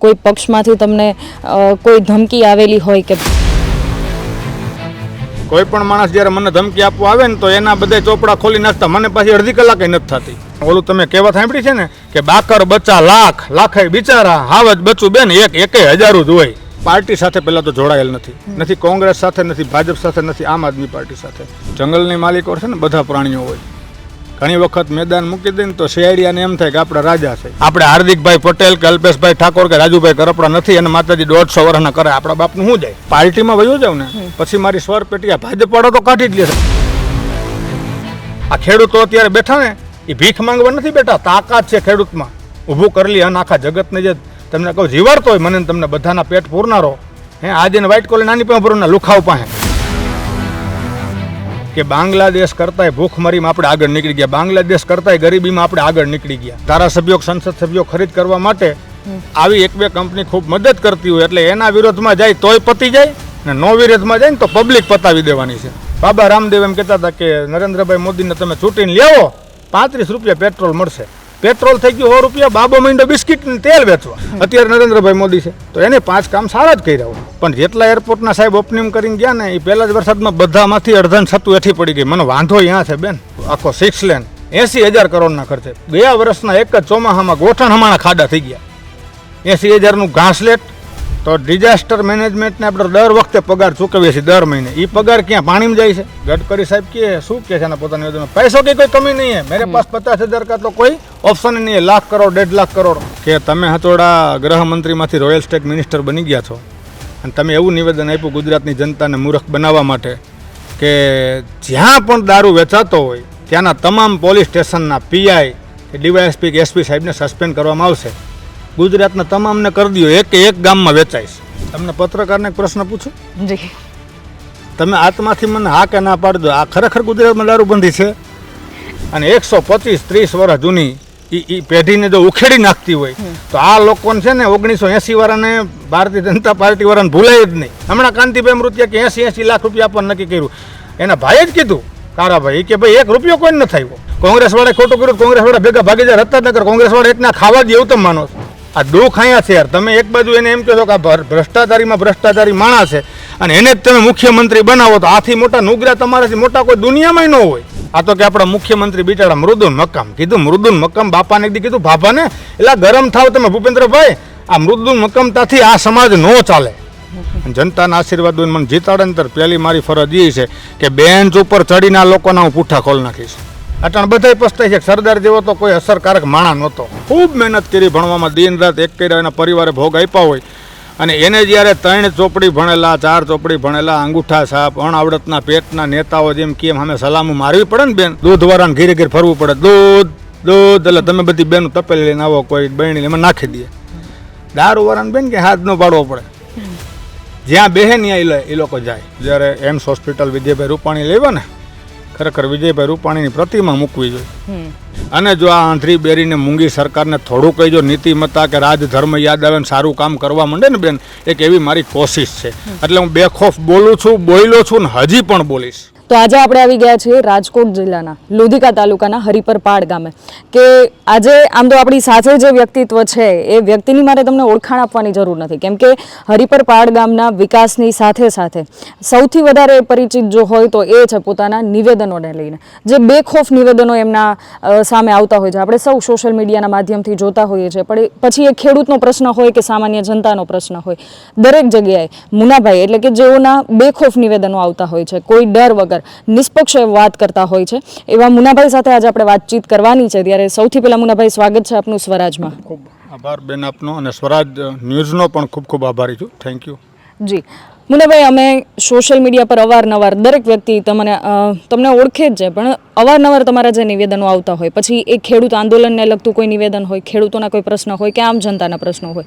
કોઈ પક્ષમાંથી તમને કોઈ ધમકી આવેલી હોય કે કોઈ પણ માણસ જ્યારે મને ધમકી આપવા આવે ને તો એના બધા ચોપડા ખોલી નાખતા મને પાછી અડધી કલાકે નથી થતી. ઓલું તમે કહેવત સાંભળી છે ને કે બાકર બચ્ચા લાખ લાખે બિચારા હાવજ બચ્ચું બેન એકે હજારું જ હોય. પાર્ટી સાથે પહેલાં તો જોડાયેલ નથી કોંગ્રેસ સાથે, નથી ભાજપ સાથે, નથી આમ આદમી પાર્ટી સાથે. જંગલની માલિકો છે ને બધા પ્રાણીઓ હોય. ઘણી વખત મેદાન મૂકી દે ને તો શિયાળિયાને એમ થાય કે આપણે રાજા છે. આપણે હાર્દિકભાઈ પટેલ કે અલ્પેશભાઈ ઠાકોર કે રાજુભાઈ કરપડા નથી અને માતાજી 150 વર્ષના કરે આપણા બાપનું શું જાય. પાર્ટીમાં વયું જાવ ને પછી મારી સ્વર પેટી ભાજપ વાળો તો કાઢી જ લે. આ ખેડૂતો અત્યારે બેઠા ને એ ભીખ માંગવા નથી બેઠા, તાકાત છે ખેડૂતમાં. ઊભું કરી લે અને આખા જગતને જે તમને કહું જીવાડતો હોય મને તમને બધાના પેટ પૂરનારો આજે વ્હાઇટ કોલર નાની પણ પૂરના લુખાવ પાસે કે બાંગ્લાદેશ કરતાંય ભૂખમરીમાં આપણે આગળ નીકળી ગયા, બાંગ્લાદેશ કરતાંય ગરીબીમાં આપણે આગળ નીકળી ગયા. ધારાસભ્યો સંસદ સભ્યો ખરીદ કરવા માટે આવી એક બે કંપની ખૂબ મદદ કરતી હોય એટલે એના વિરોધમાં જાય તોય પતી જાય ને નો વિરોધમાં જાય ને તો પબ્લિક પતાવી દેવાની છે. બાબા રામદેવ એમ કહેતા હતા કે નરેન્દ્રભાઈ મોદીને તમે ચૂંટીને લેવો 35 રૂપિયા પેટ્રોલ મળશે. પેટ્રોલ થઈ ગયું 100 રૂપિયા, બાબો મીંડો બિસ્કિટ ને તેલ વેચવા. અત્યારે નરેન્દ્રભાઈ મોદી છે તો એને 5 કામ સારા જ કર્યા હોય. પણ જેટલા એરપોર્ટના સાહેબ ઓપનિંગ કરીને ગયા ને એ પહેલા જ વરસાદમાં બધામાંથી અડધાને છતું એઠી પડી ગઈ. મને વાંધો અહીંયા છે બેન, આખો 6 લેન 80,000 કરોડના ખર્ચે ગયા વર્ષના એક જ ચોમાહામાં ગોઠણ હમાણા ખાડા થઈ ગયા. 80,000નું ઘાસલેટ. તો ડિઝાસ્ટર મેનેજમેન્ટને આપણે દર વખતે પગાર ચૂકવીએ છીએ દર મહિને. એ પગાર ક્યાં પાણીમાં જાય છે? ગડકરી સાહેબ કે શું કહે છે એના પોતાની યોજના પૈસો की कोई कमी नहीं है, मेरे पास 50,000 का तो कोई ऑप्शन ही नहीं है, लाख करोड़ 1.5 लाख करोड़. કે તમે હતોડા ગૃહમંત્રીમાંથી રોયલ સ્ટેટ મિનિસ્ટર બની ગયા છો અને તમે એવું નિવેદન આપ્યું ગુજરાતની જનતાને મૂર્ખ બનાવવા માટે કે જ્યાં પણ દારૂ વેચાતો હોય ત્યાંના તમામ પોલીસ સ્ટેશનના પીઆઈ કે ડીવાયએસપી કે એસપી સાહેબને સસ્પેન્ડ કરવામાં આવશે. ગુજરાતના તમામને કરી દો, એક ગામમાં વેચાઈશ. તમને પત્રકારને એક પ્રશ્ન પૂછું, જી તમે આત્માથી મને હા કે ના પાડજો, આ ખરેખર ગુજરાતમાં દારૂબંધી છે? અને 125-30 વર્ષ જૂની એ પેઢીને જો ઉખેડી નાખતી હોય તો આ લોકોને છે ને 1980 વાળાને ભારતીય જનતા પાર્ટી વાળાને ભૂલાય જ નહીં. હમણાં કાંતિભાઈ મૃત્યા કે 80 લાખ રૂપિયા આપવાનું નક્કી કર્યું. એના ભાઈએ જ કીધું કારાભાઈ કે ભાઈ 1 રૂપિયો કોઈ નથી આવ્યો. કોંગ્રેસ વાળાએ ખોટું કર્યું, કોંગ્રેસ વાળા ભેગા ભાગીદાર હતા જ નગર, કોંગ્રેસ વાળા એકના ખાવા જ એવું તમે માનો છો? આ દુઃખ અહીંયા છે યાર. તમે એક બાજુ એને એમ કહો છો કે આ ભ્રષ્ટાચારી માણસ છે અને એને જ તમે મુખ્યમંત્રી બનાવો તો આથી મોટા નુગરા તમારાથી મોટા કોઈ દુનિયામાં ન હોય. આ તો કે આપણા મુખ્યમંત્રી બિચારા મૃદુન મક્કમ. કીધું મૃદુન મક્કમ, બાપાને કીધું ભાભાને એટલે ગરમ થાવ તમે ભૂપેન્દ્રભાઈ. આ મૃદુન મક્કમતાથી આ સમાજ નો ચાલે. જનતાના આશીર્વાદ મને જીતાડે અંતર પહેલી મારી ફરજ એ છે કે બેન્ચ ઉપર ચડીને આ લોકોના હું પૂઠા ખોલ નાખીશ. અટાણ બધા પસ્તાય છે. સરદાર જેવો તો કોઈ અસરકારક માણસ નહોતો. ખૂબ મહેનત કરી ભણવામાં, દિન રાત એક કર્યા, એના પરિવારે ભોગ આપ્યા હોય અને એને જ્યારે 3 ચોપડી ભણેલા 4 ચોપડી ભણેલા અંગૂઠા છાપ અણઆવડતના પેટના નેતાઓ જેમ કેમ અમે સલામું મારવી પડે ને બેન, દૂધવાળાને ઘીરે ઘીરે ફરવું પડે. દૂધ એટલે તમે બધી બેનું તપેલી લઈને આવો, કોઈ બહેણી એમાં નાખી દે. દારૂવાળાને બેન કે હાથ ન પાડવો પડે, જ્યાં બેહે ત્યાં એ લોકો જાય. જ્યારે એમ્સ હોસ્પિટલ વિજયભાઈ રૂપાણી લેવા ને, ખરેખર વિજયભાઈ રૂપાણીની પ્રતિમા મૂકવી જોઈએ. અને જો આ આંધળી બેરીને મૂંગી સરકારને થોડું કહી જો નીતિમત્તા કે રાજધર્મ યાદ આવે ને સારું કામ કરવા માંડે ને બેન, એક એવી મારી કોશિશ છે. એટલે હું બેખોફ બોલું છું, બોલ્યો છું ને હજી પણ બોલીશ. તો આજે આપણે આવી ગયા છીએ રાજકોટ જિલ્લાના લોધિકા તાલુકાના હરિપર પાડ ગામે કે આજે આમ તો આપણી સાથે જે વ્યક્તિત્વ છે એ વ્યક્તિની મારે તમને ઓળખાણ આપવાની જરૂર નથી, કેમ કે હરિપર પાડ ગામના વિકાસની સાથે સાથે સૌથી વધારે પરિચિત જો હોય તો એ છે પોતાના નિવેદનોને લઈને. જે બેખોફ નિવેદનો એમના સામે આવતા હોય છે, આપણે સૌ સોશિયલ મીડિયાના માધ્યમથી જોતા હોઈએ છીએ. પણ પછી એ ખેડૂતનો પ્રશ્ન હોય કે સામાન્ય જનતાનો પ્રશ્ન હોય, દરેક જગ્યાએ મુનાભાઈ એટલે કે જેઓના બેખોફ નિવેદનો આવતા હોય છે, કોઈ ડર વગર નિષ્પક્ષ વાત કરતા હોય છે, એવા મુનાભાઈ સાથે આજે આપણે વાતચીત કરવાની છે. ત્યારે સૌથી પહેલા મુનાભાઈ, સ્વાગત છે આપનું સ્વરાજમાં. ખૂબ આભાર બેન આપનો, અને સ્વરાજ ન્યૂઝનો પણ ખૂબ ખૂબ આભારી છું. Thank you. જી મુનાભાઈ, અમે સોશિયલ મીડિયા પર અવારનવાર દરેક વ્યક્તિ તમને ઓળખે જ છે, પણ અવારનવાર તમારા જે નિવેદનો આવતા હોય, પછી એ ખેડૂત આંદોલનને લગતું કોઈ નિવેદન હોય, ખેડૂતોના કોઈ પ્રશ્ન હોય કે આમ જનતાના પ્રશ્નો હોય,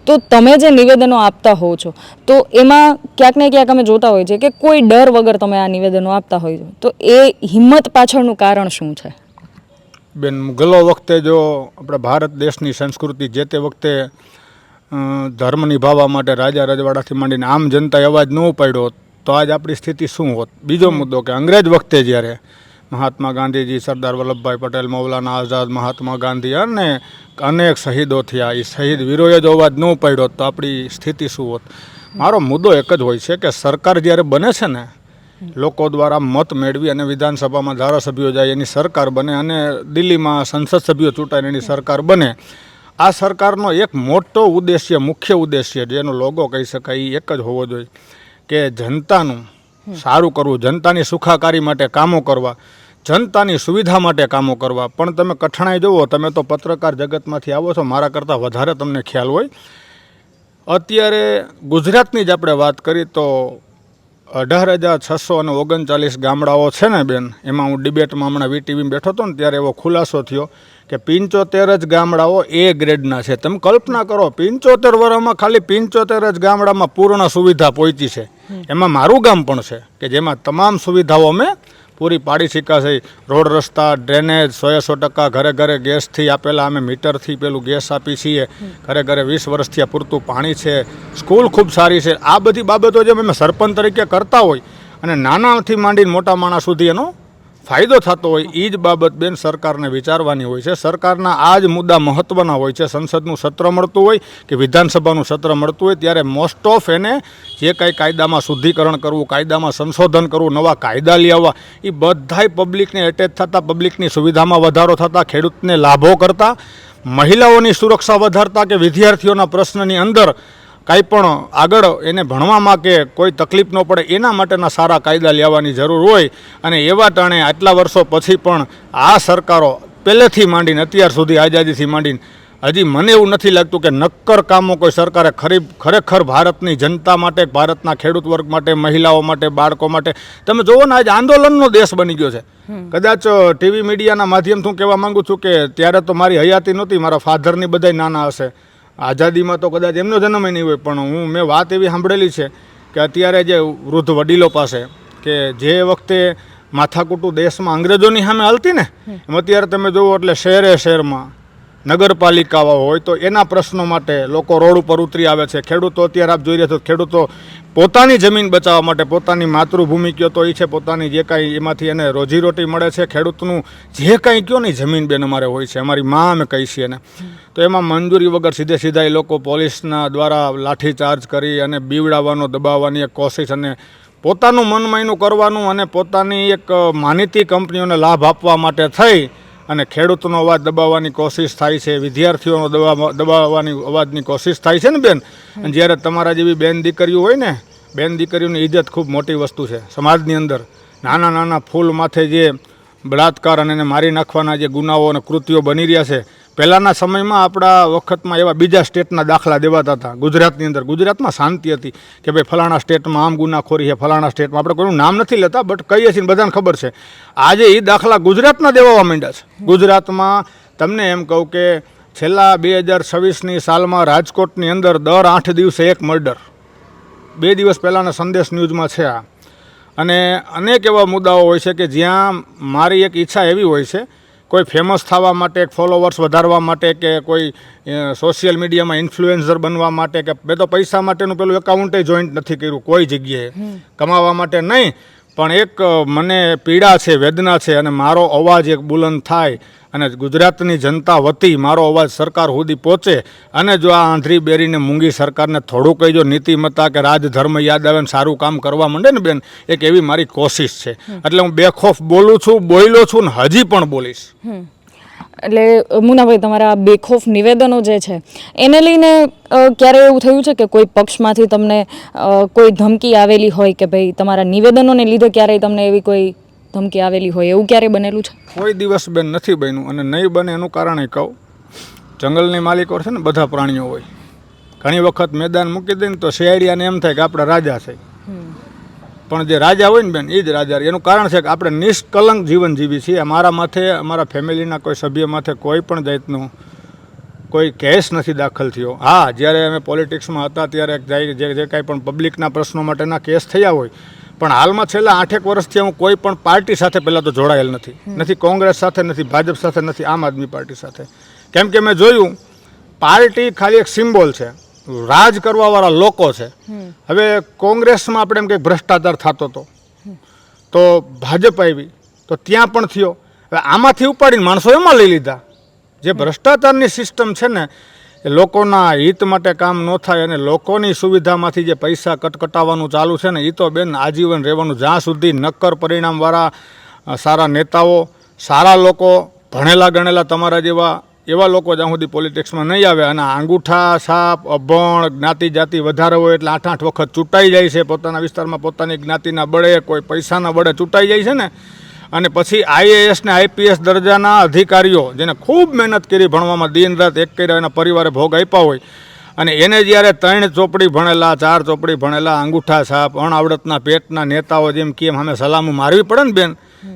તો તમે જે નિવેદનો આપતા હોવ છો તો એમાં ક્યાંક ને ક્યાંક અમે જોતા હોય છે કે કોઈ ડર વગર તમે આ નિવેદનો આપતા હોય છો. તો એ હિંમત પાછળનું કારણ શું છે? બેન, મુગલો વખતે જો આપણે ભારત દેશની સંસ્કૃતિ જે તે વખતે ધર્મ નિભાવવા માટે રાજા રજવાડાથી માંડીને આમ જનતાએ અવાજ ન ઉપાડ્યો તો આજ આપણી સ્થિતિ શું હોત? બીજો મુદ્દો કે અંગ્રેજ વખતે જ્યારે મહાત્મા ગાંધીજી, સરદાર વલ્લભભાઈ પટેલ, મૌલાના આઝાદ, મહાત્મા ગાંધી અને અનેક શહીદો થયા. એ શહીદ વીરોએ જો અવાજ ન પાડ્યો તો આપણી સ્થિતિ શું હોત? મારો મુદ્દો એક જ હોય છે કે સરકાર જ્યારે બને છે ને, લોકો દ્વારા મત મેળવી અને વિધાનસભામાં ધારાસભ્યો જાય એની સરકાર બને અને દિલ્હીમાં સંસદ સભ્યો ચૂંટાઈને એની સરકાર બને. આ સરકારનો એક મોટો ઉદ્દેશ્ય, મુખ્ય ઉદ્દેશ્ય જેનો લોગો કહી શકાય એ એક જ હોવો જોઈએ કે જનતાનું સારું કરવું, જનતાની સુખાકારી માટે કામો કરવા, જનતાની સુવિધા માટે કામો કરવા. પણ તમે કઠણાઈ જુઓ, તમે તો પત્રકાર જગતમાંથી આવો છો, મારા કરતાં વધારે તમને ખ્યાલ હોય. અત્યારે ગુજરાતની જ આપણે વાત કરી તો 18,639 ગામડાઓ છે ને બેન, એમાં હું ડિબેટમાં હમણાં વીટીવીમાં બેઠો હતો ને ત્યારે એવો ખુલાસો થયો કે 75 જ ગામડાઓ એ ગ્રેડના છે. તમે કલ્પના કરો, 75 વર્ષમાં ખાલી 75 જ ગામડામાં પૂર્ણ સુવિધા પહોંચી છે. એમાં મારું ગામ પણ છે કે જેમાં તમામ સુવિધાઓ અમે પૂરી પાડી શકાશે. રોડ, રસ્તા, ડ્રેનેજ 100% ઘરે ઘરે ગેસથી આપેલા, અમે મીટરથી પેલું ગેસ આપી છીએ, ઘરે ઘરે 20 વર્ષથી પૂરતું પાણી છે, સ્કૂલ ખૂબ સારી છે. આ બધી બાબતો જે અમે સરપંચ તરીકે કરતા હોય અને નાનાથી માંડીને મોટા માણસ સુધી એનો ફાયદો થતો હોય, એ જ બાબત બેન સરકારને વિચારવાની હોય છે. સરકારના આ જ મુદ્દા મહત્ત્વના હોય છે. સંસદનું સત્ર મળતું હોય કે વિધાનસભાનું સત્ર મળતું હોય ત્યારે મોસ્ટ ઓફ એને જે કાંઈ કાયદામાં શુદ્ધિકરણ કરવું, કાયદામાં સંશોધન કરવું, નવા કાયદા લઈ આવવા, એ બધાય પબ્લિકને એટેચ થતાં, પબ્લિકની સુવિધામાં વધારો થતાં, ખેડૂતને લાભો કરતા, મહિલાઓની સુરક્ષા વધારતા કે વિદ્યાર્થીઓના પ્રશ્નની અંદર કાંઈ પણ આગળ એને ભણવામાં કે કોઈ તકલીફ ન પડે એના માટેના સારા કાયદા લેવાની જરૂર હોય. અને એવા ટાણે આટલા વર્ષો પછી પણ આ સરકારો પહેલેથી માંડીને અત્યાર સુધી, આઝાદીથી માંડીને, હજી મને એવું નથી લાગતું કે નક્કર કામો કોઈ સરકારે ખરેખર ભારતની જનતા માટે, ભારતના ખેડૂત વર્ગ માટે, મહિલાઓ માટે, બાળકો માટે. તમે જુઓ ને, આજ આંદોલનનો દેશ બની ગયો છે. કદાચ ટીવી મીડિયાના માધ્યમથી હું કહેવા માગું છું કે ત્યારે તો મારી હયાતી નહોતી, મારા ફાધરની બધાય નાના હશે. આઝાદીમાં તો કદાચ એમનો જન્મ નહીં હોય, પણ મેં વાત એવી સાંભળેલી છે કે અત્યારે જે વૃદ્ધ વડીલો પાસે કે જે વખતે માથાકૂટું દેશમાં અંગ્રેજોની સામે હાલતી ને, એમ અત્યારે તમે જુઓ એટલે શહેરમાં નગરપાલિકાઓ હોય તો એના પ્રશ્નો માટે લોકો રોડ ઉપર ઉતરી આવે છે. ખેડૂતો અત્યારે આપ જોઈ રહ્યા છો, ખેડૂતો પોતાની જમીન બચાવવા માટે, પોતાની માતૃભૂમિ કયો તો એ છે, પોતાની જે કાંઈ એમાંથી એને રોજીરોટી મળે છે, ખેડૂતનું જે કાંઈ કયો નહીં જમીન બેન અમારે હોય છે, અમારી માં અમે કહી છીએ એને, તો એમાં મંજૂરી વગર સીધે એ લોકો પોલીસના દ્વારા લાઠીચાર્જ કરી અને બીવડાવવાનો, દબાવવાની એક કોશિશ અને પોતાનું મનમાયનું કરવાનું અને પોતાની એક માનીતી કંપનીઓને લાભ આપવા માટે થઈ અને ખેડૂતનો અવાજ દબાવવાની કોશિશ થાય છે, વિદ્યાર્થીઓનો દબાવવાની અવાજની કોશિશ થાય છે ને બેન. અને જ્યારે તમારા જેવી બેન દીકરીઓ હોય ને, બેન દીકરીઓની ઇજ્જત ખૂબ મોટી વસ્તુ છે સમાજની અંદર. નાના ફૂલ માથે જે બળાત્કાર અને એને મારી નાખવાના જે ગુનાઓ અને કૃત્યો બની રહ્યા છે, પહેલાંના સમયમાં આપણા વખતમાં એવા બીજા સ્ટેટના દાખલા દેવાતા હતા. ગુજરાતની અંદર, ગુજરાતમાં શાંતિ હતી કે ભાઈ ફલાણા સ્ટેટમાં આમ ગુનાખોરી છે, ફલાણા સ્ટેટમાં, આપણે કોઈનું નામ નથી લેતા બટ કહીએ છીએ, બધાને ખબર છે. આજે એ દાખલા ગુજરાતના દેવાવા માંડ્યા છે. ગુજરાતમાં તમને એમ કહું કે છેલ્લા 2026ની સાલમાં રાજકોટની અંદર દર 8 દિવસે એક મર્ડર. 2 દિવસ પહેલાંના સંદેશ ન્યૂઝમાં છે આ. અને અનેક એવા મુદ્દાઓ હોય છે કે જ્યાં મારી એક ઈચ્છા એવી હોય છે, કોઈ ફેમસ થવા માટે, ફોલોવર્સ વધારવા માટે, કે કોઈ સોશિયલ મીડિયામાં ઇન્ફ્લુએન્સર બનવા માટે, કે મેં તો પૈસા માટેનું પેલું એકાઉન્ટે જોઈન્ટ નથી કર્યું કોઈ જગ્યાએ, કમાવા માટે નહીં, પણ એક મને પીડા છે, વેદના છે અને મારો અવાજ એક બુલંદ થાય અને ગુજરાતની જનતા વતી મારો અવાજ સરકાર સુધી પહોંચે. અને જો આ આંધળી બેરીને મૂંગી સરકારને થોડું કહી જો નીતિમત્તા કે રાજધર્મ યાદ આવે ને સારું કામ કરવા માંડે ને બેન, એક એવી મારી કોશિશ છે. એટલે હું બેખોફ બોલ્યો છું ને હજી પણ બોલીશ. એટલે મુનાભાઈ, તમારા બેખોફ નિવેદનો જે છે એને લઈને ક્યારે એવું થયું છે કે કોઈ પક્ષમાંથી તમને કોઈ ધમકી આવેલી હોય કે ભાઈ તમારા નિવેદનોને લીધે ક્યારેય તમને એવી કોઈ ધમકી આવેલી હોય, એવું ક્યારે બનેલું છે? કોઈ દિવસ બેન નથી બન્યું અને નહીં બને એનું કારણ એ કહું, જંગલની માલિકો છે ને બધા પ્રાણીઓ હોય, ઘણી વખત મેદાન મૂકી દે ને તો શેરડિયાને એમ થાય કે આપણે રાજા છે, પણ જે રાજા હોય ને બેન એ જ રાજા. એનું કારણ છે કે આપણે નિષ્કલંક જીવન જીવી છીએ. અમારા માથે, અમારા ફેમિલીના કોઈ સભ્ય માથે કોઈ પણ જાતનું કોઈ કેસ નથી દાખલ થયો. હા, જ્યારે અમે પોલિટિક્સમાં હતા ત્યારે જે કાંઈ પણ પબ્લિકના પ્રશ્નો માટેના કેસ થયા હોય, પણ હાલમાં છેલ્લા 8 વર્ષથી હું કોઈ પણ પાર્ટી સાથે પહેલાં તો જોડાયેલ નથી કોંગ્રેસ સાથે, નથી ભાજપ સાથે, નથી આમ આદમી પાર્ટી સાથે. કેમ કે મેં જોયું પાર્ટી ખાલી એક સિમ્બોલ છે, રાજ કરવાવાળા લોકો છે. હવે કોંગ્રેસમાં આપણે એમ કંઈક ભ્રષ્ટાચાર થતો હતો તો ભાજપ આવી, તો ત્યાં પણ થયો. હવે આમાંથી ઉપાડીને માણસો એમાં લઈ લીધા. જે ભ્રષ્ટાચારની સિસ્ટમ છે ને એ લોકોના હિત માટે કામ ન થાય અને લોકોની સુવિધામાંથી જે પૈસા કટકટાવવાનું ચાલુ છે ને એ તો બેન આજીવન રહેવાનું. જ્યાં સુધી નક્કર પરિણામવાળા સારા નેતાઓ, સારા લોકો, ભણેલા ગણેલા તમારા જેવા એવા લોકો જ્યાં સુધી પોલિટિક્સમાં નહીં આવે અને અંગૂઠા છાપ, અભણ, જ્ઞાતિ જાતિ વધારે હોય એટલે 8-8 વખત ચૂંટાઈ જાય છે પોતાના વિસ્તારમાં, પોતાની જ્ઞાતિના બળે, કોઈ પૈસાના બળે ચૂંટાઈ જાય છે ને, અને પછી આઈએએસ ને આઈપીએસ દરજાના અધિકારીઓ જેને ખૂબ મહેનત કરી ભણવામાં, દિન રાત એક કર્યા, એના પરિવારે ભોગ આપ્યા હોય અને એને જ્યારે 3 ચોપડી ભણેલા, 4 ચોપડી ભણેલા, અંગૂઠા છાપ, અણઆવડતના પેટના નેતાઓ જેમ કેમ અમે સલામું મારવી પડે ને બેન,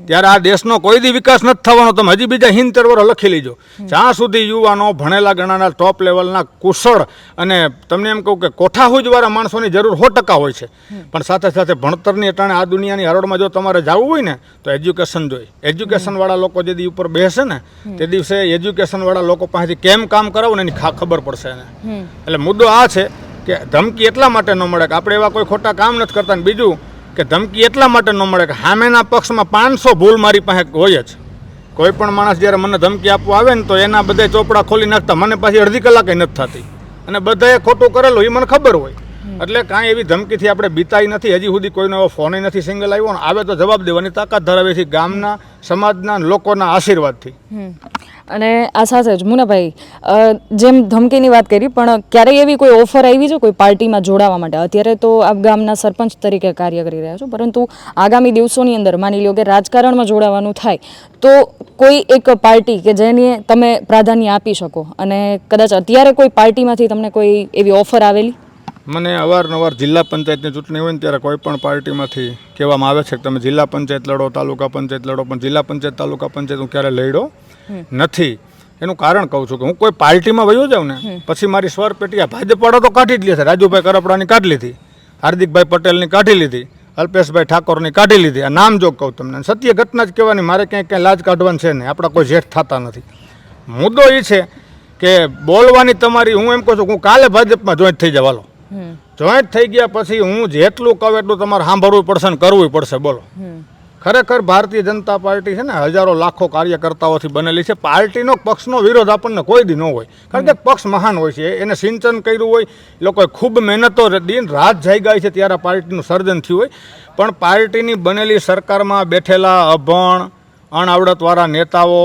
ત્યારે આ દેશનો કોઈ દી વિકાસ નથી થવાનો. તમે હજી બીજા 70 વર્ષ લખી લીજો. જ્યાં સુધી યુવાનો ભણેલા ગણાના ટોપ લેવલના કુશળ અને તમને એમ કહું કે કોઠાહૂજવાળા માણસોની જરૂર 100% હોય છે, પણ સાથે સાથે ભણતરની અટાણે આ દુનિયાની હરોળમાં જો તમારે જવું હોય ને તો એજ્યુકેશન જોઈએ. એજ્યુકેશનવાળા લોકો જે દી ઉપર બેસે ને તે દિવસે એજ્યુકેશનવાળા લોકો પાસેથી કેમ કામ કરાવું ને એની ખબર પડશે એને. એટલે મુદ્દો આ છે કે ધમકી એટલા માટે ન મળે કે આપણે એવા કોઈ ખોટા કામ નથી કરતા, ને બીજું કે ધમકી એટલા માટે ન મળે કે સામેના પક્ષમાં 500 ભૂલ મારી પાસે હોય જ. કોઈ પણ માણસ જ્યારે મને ધમકી આપવા આવે ને તો એના બધા ચોપડા ખોલી નાખતા મને પાછી અડધી કલાકે નથી થતી, અને બધાએ ખોટું કરેલું એ મને ખબર હોય. એટલે કાંઈ એવી ધમકીથી આપણે બીતાઈ નથી. હજી સુધી કોઈનો એવો ફોન નથી સિંગલ આવ્યો ને, આવે તો જવાબ દેવાની તાકાત ધરાવે છે ગામના, સમાજના, લોકોના આશીર્વાદથી. અને આ સાથે જ મુનાભાઈ, જેમ ધમકીની વાત કરી, પણ ક્યારેય એવી કોઈ ઓફર આવી છે કોઈ પાર્ટીમાં જોડાવા માટે? અત્યારે તો આપ ગામના સરપંચ તરીકે કાર્ય કરી રહ્યા છો, પરંતુ આગામી દિવસોની અંદર માની લો કે રાજકારણમાં જોડાવાનું થાય તો કોઈ એક પાર્ટી કે જેને તમે પ્રાધાન્ય આપી શકો, અને કદાચ અત્યારે કોઈ પાર્ટીમાંથી તમને કોઈ એવી ઓફર આવેલી? મને અવારનવાર જિલ્લા પંચાયતની ચૂંટણી હોય ને ત્યારે કોઈ પણ પાર્ટીમાંથી કહેવામાં આવે છે કે તમે જિલ્લા પંચાયત લડો, તાલુકા પંચાયત લડો, પણ જિલ્લા પંચાયત, તાલુકા પંચાયત હું ક્યારે લડ્યો નથી. એનું કારણ કહું છું કે હું કોઈ પાર્ટીમાં વયો જાઉં ને પછી મારી સ્વર પેટી ભાજપવાળા તો કાઢી જ લે છે. રાજુભાઈ કરપડાની કાઢી લીધી, હાર્દિકભાઈ પટેલની કાઢી લીધી, અલ્પેશભાઈ ઠાકોરની કાઢી લીધી. આ નામ જો કહું તમને, સત્ય ઘટના જ કહેવાની, મારે ક્યાંય લાજ કાઢવાની છે ને. આપણા કોઈ જેઠ થતા નથી. મુદ્દો એ છે કે બોલવાની તમારી, હું એમ કહું છું હું કાલે ભાજપમાં જોઈન્ટ થઈ જવાલો. જોઈન્ટ થઈ ગયા પછી હું જેટલું કહું એટલું તમારે સાંભળવું પડશે ને કરવું પડશે. બોલો, ખરેખર ભારતીય જનતા પાર્ટી છે ને હજારો લાખો કાર્યકર્તાઓથી બનેલી છે. પાર્ટીનો, પક્ષનો વિરોધ આપણને કોઈ દી ન હોય, કારણ કે પક્ષ મહાન હોય છે. એને સિંચન કર્યું હોય, લોકોએ ખૂબ મહેનતો દિન રાત જાગ્યા છે ત્યારે પાર્ટીનું સર્જન થયું હોય. પણ પાર્ટીની બનેલી સરકારમાં બેઠેલા અભણ, અણઆવડતવાળા નેતાઓ,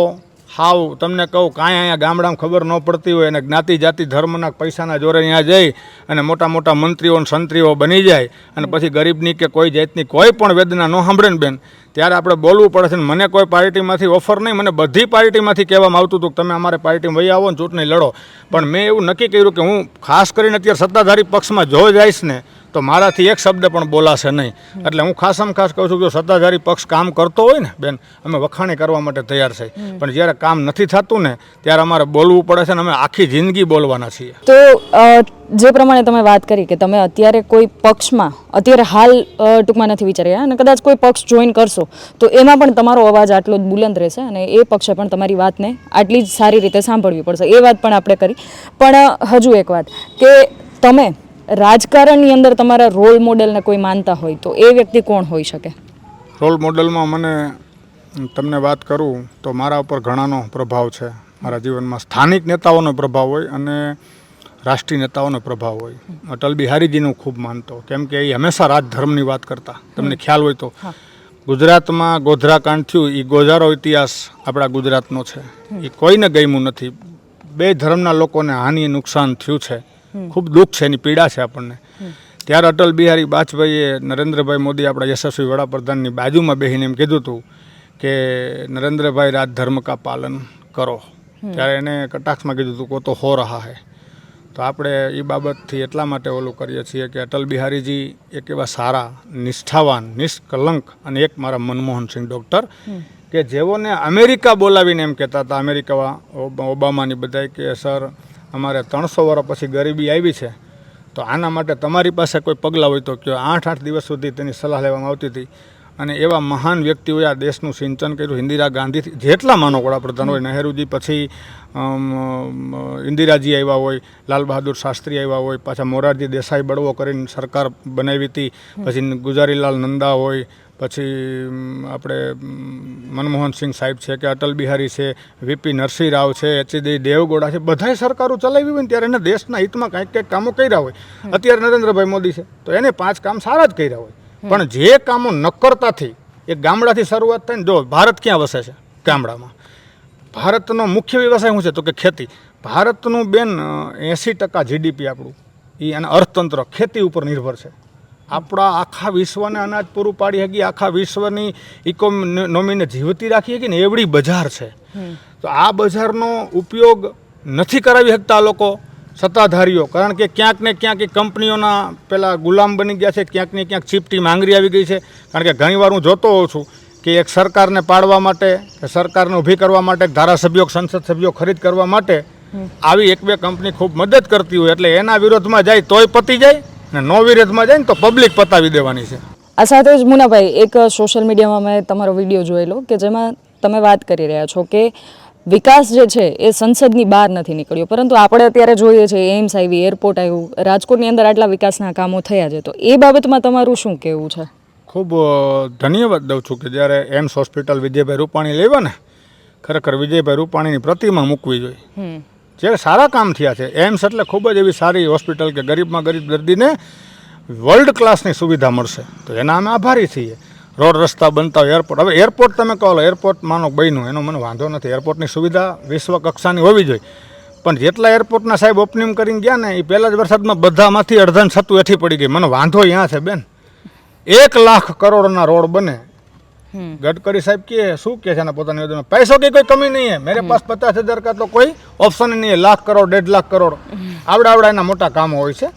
હાવ તમને કહું કાંઈ અહીંયા ગામડામાં ખબર ન પડતી હોય અને જ્ઞાતિ જાતિ ધર્મના પૈસાના જોરે અહીંયા જઈ અને મોટા મોટા મંત્રીઓ અને સંત્રીઓ બની જાય અને પછી ગરીબની કે કોઈ જાતની કોઈ પણ વેદના ન સાંભળે ને બેન, ત્યારે આપણે બોલવું પડે છે. ને મને કોઈ પાર્ટીમાંથી ઓફર નહીં, મને બધી પાર્ટીમાંથી કહેવામાં આવતું હતું કે તમે અમારે પાર્ટીમાં વહી આવો ને ચૂંટણી લડો. પણ મેં એવું નક્કી કર્યું કે હું ખાસ કરીને અત્યારે સત્તાધારી પક્ષમાં જો જઈશ ને તો મારાથી એક શબ્દ પણ બોલાશે નહીં. એટલે હું ખાસમાં ખાસ કહું છું કે સત્તાધારી પક્ષ કામ કરતો હોય ને બેન, અમે વખાણી કરવા માટે તૈયાર છે, પણ જ્યારે કામ નથી થતું ને ત્યારે અમારે બોલવું પડે છે ને અમે આખી જિંદગી બોલવાના છીએ. તો જે પ્રમાણે તમે વાત કરી કે તમે અત્યારે કોઈ પક્ષમાં અત્યારે હાલ ટૂંકમાં નથી વિચારી રહ્યા અને કદાચ કોઈ પક્ષ જોઈન કરશો તો એમાં પણ તમારો અવાજ આટલો જ બુલંદ રહેશે અને એ પક્ષે પણ તમારી વાતને આટલી જ સારી રીતે સાંભળવી પડશે. એ વાત પણ આપણે કરી. પણ હજુ એક વાત કે તમે રાજકારણની અંદર તમારા રોલ મોડેલને કોઈ માનતા હોય તો એ વ્યક્તિ કોણ હોઈ શકે? રોલ મોડેલમાં મને તમને વાત કરું તો મારા ઉપર ઘણાનો પ્રભાવ છે. મારા જીવનમાં સ્થાનિક નેતાઓનો પ્રભાવ હોય અને રાષ્ટ્રીય નેતાઓનો પ્રભાવ હોય. અટલ બિહારીજીનું ખૂબ માનતો, કેમ કે એ હંમેશા રાજધર્મની વાત કરતા. તમને ખ્યાલ હોય તો ગુજરાતમાં ગોધરાકાંડ થયું, એ ગોજારો ઇતિહાસ આપણા ગુજરાતનો છે, એ કોઈને ગમ્યું નથી. બે ધર્મના લોકોને હાનિ નુકસાન થયું છે, ખૂબ દુઃખ છે, એની પીડા છે આપણને. ત્યારે અટલ બિહારી વાજપેયીએ નરેન્દ્રભાઈ મોદી આપણા યશસ્વી વડાપ્રધાનની બાજુમાં બેસીને એમ કીધું હતું કે નરેન્દ્રભાઈ રાજધર્મ કા પાલન કરો. ત્યારે એને કટાક્ષમાં કીધું હતું કો તો હો રહા હૈ. તો આપણે એ બાબતથી એટલા માટે ઓલું કરીએ છીએ કે અટલ બિહારીજી એક એવા સારા, નિષ્ઠાવાન, નિષ્કલંક અને એક મારા મનમોહનસિંહ ડૉક્ટર કે જેઓને અમેરિકા બોલાવીને એમ કહેતા હતા, અમેરિકા ઓબામાની બધાય કે સર અમારે 300 વર્ષ પછી ગરીબી આવી છે તો આના માટે તમારી પાસે કોઈ પગલાં હોય તો કયો. 8-8 દિવસ સુધી તેની સલાહ લેવામાં આવતી હતી. અને એવા મહાન વ્યક્તિઓએ આ દેશનું સિંચન કર્યું. ઇન્દિરા ગાંધીથી જેટલા માનો વડાપ્રધાન હોય, નહેરુજી પછી ઇન્દિરાજી આવ્યા હોય, લાલ બહાદુર શાસ્ત્રી આવ્યા હોય, પાછા મોરારજી દેસાઈ બળવો કરીને સરકાર બનાવી હતી, પછી ગુજારીલાલ નંદા હોય, પછી આપણે મનમોહનસિંહ સાહેબ છે કે અટલ બિહારી છે, વીપી નરસિંહ રાવ છે, એચડી દેવગૌડા છે, બધાય સરકારો ચલાવી હોય ને ત્યારે એને દેશના હિતમાં કાંઈક કંઈક કામો કર્યા હોય. અત્યારે નરેન્દ્રભાઈ મોદી છે તો એને 5 કામ સારા જ કર્યા હોય, પણ જે કામો નક્કરતાથી એક ગામડાથી શરૂઆત થાય ને, જો ભારત ક્યાં વસે છે? ગામડામાં. ભારતનો મુખ્ય વ્યવસાય શું છે? તો કે ખેતી. ભારતનું બેન 80% જીડીપી આપણું અને અર્થતંત્ર ખેતી ઉપર નિર્ભર છે. આપણા આખા વિશ્વને અનાજ પૂરું પાડી શકીએ, આખા વિશ્વની ઇકોનોમીને જીવતી રાખી શકીએ ને એવડી બજાર છે. તો આ બજારનો ઉપયોગ નથી કરાવી શકતા લોકો સત્તાધારીઓ, કારણ કે ક્યાંક ને ક્યાંક એ કંપનીઓના પેલા ગુલામ બની ગયા છે, ક્યાંક ને ક્યાંક ચીપટી માંગરી આવી ગઈ છે. કારણ કે ઘણીવાર હું જોતો હોઉં છું કે એક સરકારને પાડવા માટે, સરકારને ઊભી કરવા માટે, ધારાસભ્યો સંસદ સભ્યો ખરીદ કરવા માટે આવી 1-2 કંપની ખૂબ મદદ કરતી હોય એટલે એના વિરોધમાં જાય તોય પતી જાય ને નો વિરોધમાં જાય ને તો પબ્લિક પતાવી દેવાની છે. આ સાથે જ મુનાભાઈ, એક સોશિયલ મીડિયામાં મેં તમારો વિડીયો જોયેલો કે જેમાં તમે વાત કરી રહ્યા છો કે વિકાસ જે છે એ સંસદની બહાર નથી નીકળ્યો, પરંતુ આપણે અત્યારે જોઈએ છીએ એમ્સ આવી, એરપોર્ટ આવ્યું, રાજકોટની અંદર આટલા વિકાસના કામો થયા છે, તો એ બાબતમાં તમારું શું કહેવું છે? ખૂબ ધન્યવાદ દઉં છું કે જ્યારે એમ્સ હોસ્પિટલ વિજયભાઈ રૂપાણી લેવા ને, ખરેખર વિજયભાઈ રૂપાણીની પ્રતિમા મૂકવી જોઈએ. જે સારા કામ થયા છે. એમ્સ એટલે ખૂબ જ એવી સારી હોસ્પિટલ કે ગરીબમાં ગરીબ દર્દીને વર્લ્ડ ક્લાસની સુવિધા મળશે, તો એના અમે આભારી છીએ. રોડ રસ્તા બનતા હોય, એરપોર્ટ, હવે એરપોર્ટ તમે કહો એરપોર્ટ માનો બન્યું એનો મને વાંધો નથી, એરપોર્ટની સુવિધા વિશ્વ કક્ષાની હોવી જોઈએ, પણ જેટલા એરપોર્ટના સાહેબ ઓપનિંગ કરીને ગયા ને એ પહેલા જ વરસાદમાં બધામાંથી અડધાને છતું એઠી પડી ગઈ. મને વાંધો અહીંયા છે બેન, 1 લાખ કરોડના રોડ બને. ગડકરી સાહેબ કે શું કે છે એના પોતાની યોજના, પૈસો की कोई कमी नहीं है, मेरे पास 50,000 का तो कोई ऑप्शन ही नहीं है, 1 लाख करोड़ 1.5 लाख करोड़ આવડા એના મોટા કામો હોય છે.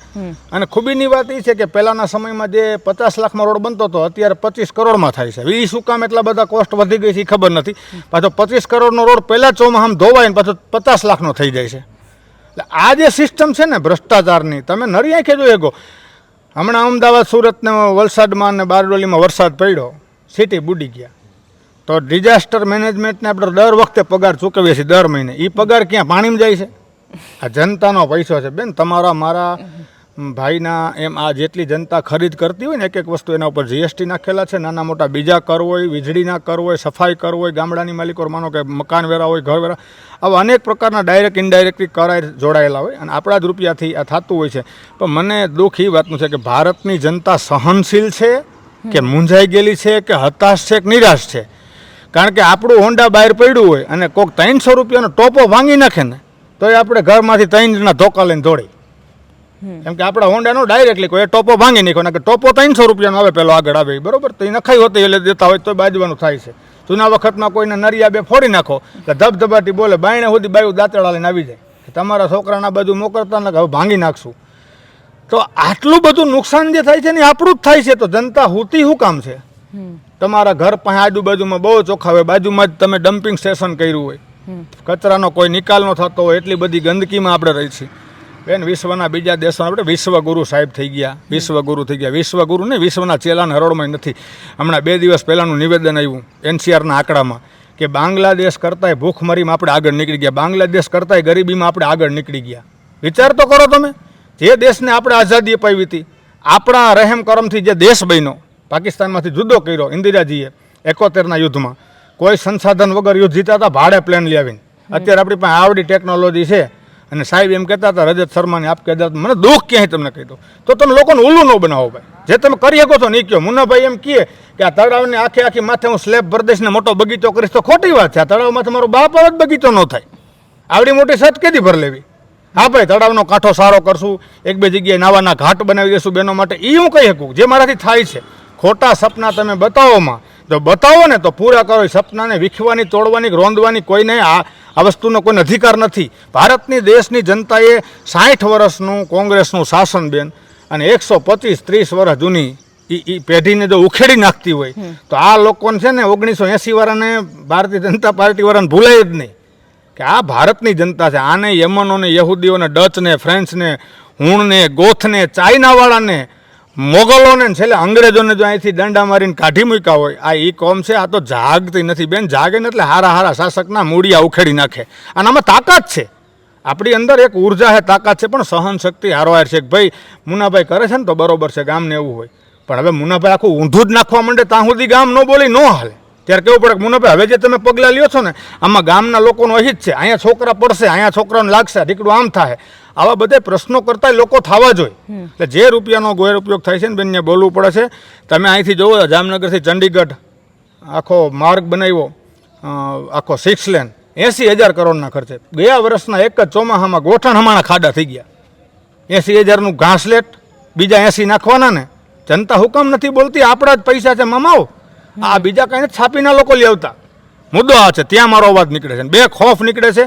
અને ખૂબીની વાત એ છે કે પહેલાના સમયમાં જે 50 લાખમાં રોડ બનતો હતો અત્યારે 25 કરોડમાં થાય છે. એ શું કામ એટલા બધા કોસ્ટ વધી ગઈ છે એ ખબર નથી. પાછો 25 કરોડનો રોડ પહેલા ચોમાહામાં ધોવાય ને પાછો 50 લાખનો થઈ જાય છે. એટલે આ જે સિસ્ટમ છે ને ભ્રષ્ટાચારની, તમે નરી આંખે જોઈ શકો. હમણાં અમદાવાદ, સુરત ને વલસાડમાં ને બારડોલીમાં વરસાદ પડ્યો, સિટી બુડી ગયા, તો ડિઝાસ્ટર મેનેજમેન્ટને આપણે દર વખતે પગાર ચૂકવીએ છીએ દર મહિને. એ પગાર ક્યાં? પાણીમાં જાય છે. આ જનતાનો પૈસો છે બેન, તમારા મારા ભાઈના એમ આ જેટલી જનતા ખરીદ કરતી હોય ને એક વસ્તુ એના ઉપર જીએસટી નાખેલા છે, નાના મોટા બીજા કર હોય, વીજળીના કર હોય, સફાઈ કર હોય, ગામડાની માલિકો માનો કે મકાન વેરા હોય, ઘર વેરા, આવા અનેક પ્રકારના ડાયરેક્ટ ઇનડાયરેક્ટલી કર જોડાયેલા હોય અને આપણા જ રૂપિયાથી આ થતું હોય છે. પણ મને દુઃખ એ વાતનું છે કે ભારતની જનતા સહનશીલ છે કે મૂંઝાઈ ગયેલી છે કે હતાશ છે કે નિરાશ છે. કારણ કે આપણું હોન્ડા બહાર પડ્યું હોય અને કોઈક 300 રૂપિયાનો ટોપો ભાંગી નાખે ને તો એ આપણે ઘરમાંથી 3 જણા ધોકા લઈને દોડી. કેમ કે આપણા હોન્ડાનો ડાયરેક્ટલી કોઈ ટોપો ભાંગી નાખ્યો કે ટોપો 300 રૂપિયાનો આવે, પેલો આગળ આવે બરોબર, તો એ નખાઈ હોતી એટલે દેતા હોય તો બાજવાનું થાય છે. જૂના વખતમાં કોઈને નરિયા 2 ફોડી નાખો એટલે ધબધબાટી બોલે, બાયણે સુધી બાયું દાંતેડા લઈને આવી જાય કે તમારા છોકરાના બાજુ મોકલતા ને હવે ભાંગી નાખશું. તો આટલું બધું નુકસાન જે થાય છે ને આપણું જ થાય છે. તો જનતા હોતી શું કામ છે? તમારા ઘર પાસે આજુબાજુમાં બહુ ચોખ્ખા હોય, બાજુમાં જ તમે ડમ્પિંગ સ્ટેશન કર્યું હોય, કચરાનો કોઈ નિકાલ ન થતો હોય, એટલી બધી ગંદકીમાં આપણે રહી છીએ બેન. વિશ્વના બીજા દેશોમાં આપણે વિશ્વગુરુ સાહેબ થઈ ગયા, વિશ્વગુરુ થઈ ગયા. વિશ્વગુરુ ને વિશ્વના ચેલાને હરોળમાં નથી. હમણાં 2 દિવસ પહેલાંનું નિવેદન આવ્યું એનસીઆરના આંકડામાં કે બાંગ્લાદેશ કરતાંય ભૂખમરીમાં આપણે આગળ નીકળી ગયા, બાંગ્લાદેશ કરતાંય ગરીબીમાં આપણે આગળ નીકળી ગયા. વિચાર તો કરો તમે, જે દેશને આપણે આઝાદી અપાવી હતી, આપણા રહેમ કરમથી જે દેશ બન્યો, પાકિસ્તાનમાંથી જુદો કર્યો ઇન્દિરાજીએ 71ના યુદ્ધમાં, કોઈ સંસાધન વગર યુદ્ધ જીતા હતા, ભાડે પ્લેન લઈ આવીને. અત્યારે આપણી પાસે આવડી ટેકનોલોજી છે અને સાહેબ એમ કહેતા હતા રજત શર્માની આપ કહેતા, મને દુઃખ ક્યાંય તમને કહી દો તો તમે લોકોને ઉલ્લું ન બનાવો ભાઈ, જે તમે કરી શકો છો નહીં કહો. મુન્નાભાઈ એમ કહે કે આ તળાવને આખી માથે હું સ્લેબ ભરી દઈશ ને મોટો બગીચો કરીશ, તો ખોટી વાત છે. આ તળાવમાં તમારો બાપ જ બગીચો ન થાય, આવડી મોટી છત કેદી ભર લેવી? હા ભાઈ, તળાવનો કાંઠો સારો કરશું, 1-2 જગ્યાએ નાવાના ઘાટ બનાવી દઈશું બહેનો માટે, એ હું કહી શકું જે મારાથી થાય છે. ખોટા સપના તમે બતાવોમાં, જો બતાવો ને તો પૂરા કરો. સપનાને વિખવાની, તોડવાની, રોંદવાની કોઈને આ વસ્તુનો કોઈ અધિકાર નથી. ભારતની દેશની જનતાએ 60 વર્ષનું કોંગ્રેસનું શાસન બેન અને 125-30 વર્ષ જૂની એ પેઢીને જો ઉખેડી નાખતી હોય તો આ લોકોને છે ને 1980 વાળાને ભારતીય જનતા પાર્ટી વાળાને ભૂલાય જ નહીં કે આ ભારતની જનતા છે. આને યમનોને, યહૂદીઓને, ડચને, ફ્રેન્ચને, હુણને, ગોથને, ચાઇનાવાળાને, મોગલોને, છેલ્લે અંગ્રેજોને જો અહીંથી દંડા મારીને કાઢી મૂક્યા હોય, આ એ કોમ છે. આ તો જાગતી નથી બેન. જાગે ને એટલે હારા શાસકના મૂળિયા ઉખેડી નાખે. અને આમાં તાકાત છે, આપણી અંદર એક ઉર્જા છે, તાકાત છે, પણ સહન શક્તિ હારવાર છે. ભાઈ મુન્નાભાઈ કરે છે ને તો બરોબર છે, ગામને એવું હોય પણ હવે મુનાભાઈ આખું ઊંધું જ નાખવા માંડે ત્યાં સુધી ગામ ન બોલી ન હાલે. ત્યારે કેવું પડે કે મુનાભાઈ હવે જે તમે પગલાં લ્યો છો ને આમાં ગામના લોકોનો અહિત છે, અહીંયા છોકરા પડશે, અહીંયા છોકરાઓને લાગશે, ઢીકડું આમ થાય, આવા બધા પ્રશ્નો કરતા લોકો થવા જોઈએ. એટલે જે રૂપિયાનો ગેરઉપયોગ થાય છે ને બેનને બોલવું પડે છે. તમે અહીંથી જોવો જામનગરથી ચંડીગઢ આખો માર્ગ બનાવ્યો, આખો 6 લેન 80,000 કરોડના ખર્ચે. ગયા વર્ષના એક જ ચોમાસામાં ગોઠણ હમાણા ખાડા થઈ ગયા. 80,000નું ઘાસલેટ બીજા 80 નાખવાના ને. જનતા હુકમ નથી બોલતી, આપણા જ પૈસા છે મામાઓ, આ બીજા કંઈ છાપીના લોકો લઈ આવતા. મુદ્દો આ છે, ત્યાં મારો અવાજ નીકળે છે. બે ખોફ નીકળે છે.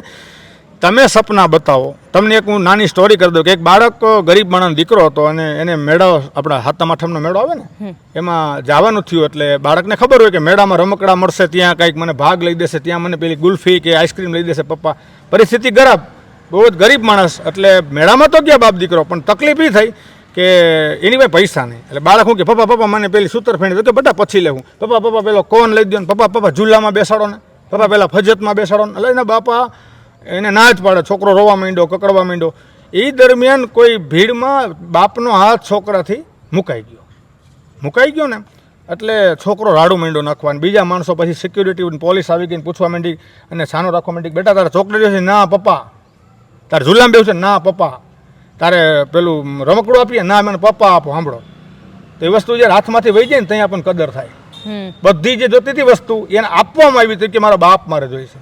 તમે સપના બતાવો. તમને એક હું નાની સ્ટોરી કરી દઉં કે એક બાળક ગરીબ માણસનો દીકરો હતો અને એને મેળો, આપણા સાતમ આઠમનો મેળો આવે ને એમાં જવાનું થયું. એટલે બાળકને ખબર હોય કે મેળામાં રમકડા મળશે, ત્યાં કંઈક મને ભાગ લઈ દેશે, ત્યાં મને પેલી ગુલ્ફી કે આઈસ્ક્રીમ લઈ દેશે પપ્પા. પરિસ્થિતિ ખરાબ, બહુ જ ગરીબ માણસ. એટલે મેળામાં તો ગયા બાપ દીકરો, પણ તકલીફ એ થઈ કે એની ભાઈ પૈસા નહીં. એટલે બાળક હું કે પપ્પા મને પેલી સૂતર ફેણી તો કે બેટા પછી લેવું. પપ્પા પેલો કોન લઈ દો ને, પપ્પા ઝૂલામાં બેસાડો ને, પપ્પા પેલા ફજતમાં બેસાડો ને. એટલે એના બાપા એને ના જ પાડે. છોકરો રોવા માંડ્યો, કકડવા માંડ્યો. એ દરમિયાન કોઈ ભીડમાં બાપનો હાથ છોકરાથી મુકાઈ ગયો ને એટલે છોકરો રાડું માંડ્યો નાખવાનું. બીજા માણસો પછી સિક્યુરિટી પોલીસ આવી ગઈને પૂછવા માંડી અને છાનો રાખવા માંડી, બેટા તારે ચોકલેટ છે? ના પપ્પા. તારે ઝૂલામાં બેસું છે? ના પપ્પા. તારે પેલું રમકડું આપીએ? ના મને પપ્પા આપો. સાંભળો, તો એ વસ્તુ જ્યારે હાથમાંથી વહી જાય ને ત્યાં આપણને કદર થાય. બધી જે જોતી હતી વસ્તુ એને આપવામાં આવી હતી કે મારો બાપ મારે જોઈશે.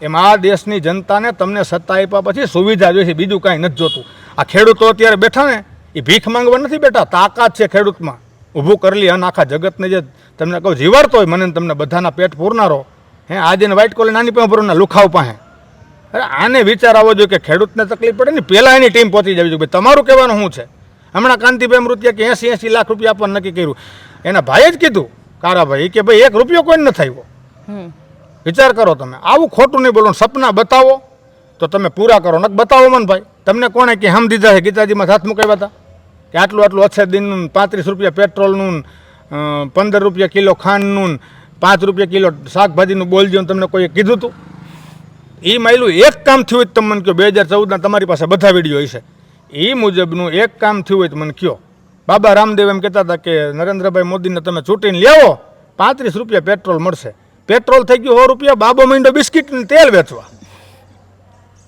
એમ આ દેશની જનતાને તમને સત્તા આપ્યા પછી સુવિધા જોઈશે, બીજું કાંઈ નથી જોતું. આ ખેડૂતો અત્યારે બેઠા ને એ ભીખ માંગવા નથી બેઠા, તાકાત છે ખેડૂતમાં. ઊભું કરેલી અન આખા જગતને જે તમને કહું જીવાડતો હોય મને તમને બધાના પેટ પૂરનારો, આજે વ્હાઇટ કોલર નાની પાસે ભરવાના લુખાવ પાસે. અરે આને વિચાર આવવો જોઈએ કે ખેડૂતને તકલીફ પડે ને પહેલાં એની ટીમ પહોંચી જવી જોઈએ. તમારું કહેવાનું શું છે? હમણાં કાંતિભાઈ મૃત્યા કે 80 લાખ રૂપિયા આપવાનું નક્કી કર્યું. એના ભાઈએ જ કીધું કારાભાઈ કે ભાઈ 1 રૂપિયો કોઈને નથી આવ્યો. વિચાર કરો તમે, આવું ખોટું નહીં બોલો. સપના બતાવો તો તમે પૂરા કરો. નક બતાવો મને ભાઈ, તમને કોણે કે હમ દીધા છે ગીતાજીમાં હાથ મુકાવ્યા હતા કે આટલું અચ્છે દિનનું 35 રૂપિયા પેટ્રોલનું, 15 રૂપિયા કિલો ખાંડનું, 5 રૂપિયા કિલો શાકભાજીનું બોલજો તમને કોઈએ કીધું હતું? એ માયલું એક કામ થયું હોય તો તમે મને કહો. 2014ના તમારી પાસે બધા વિડીયો હશે. એ મુજબનું એક કામ થયું હોય તો મને કહો. બાબા રામદેવ એમ કહેતા હતા કે નરેન્દ્રભાઈ મોદીને તમે ચૂંટીને લેવો 35 રૂપિયા પેટ્રોલ મળશે. પેટ્રોલ થઈ ગયું 100 રૂપિયા, બાબો માંડ્યો બિસ્કિટનું તેલ વેચવા.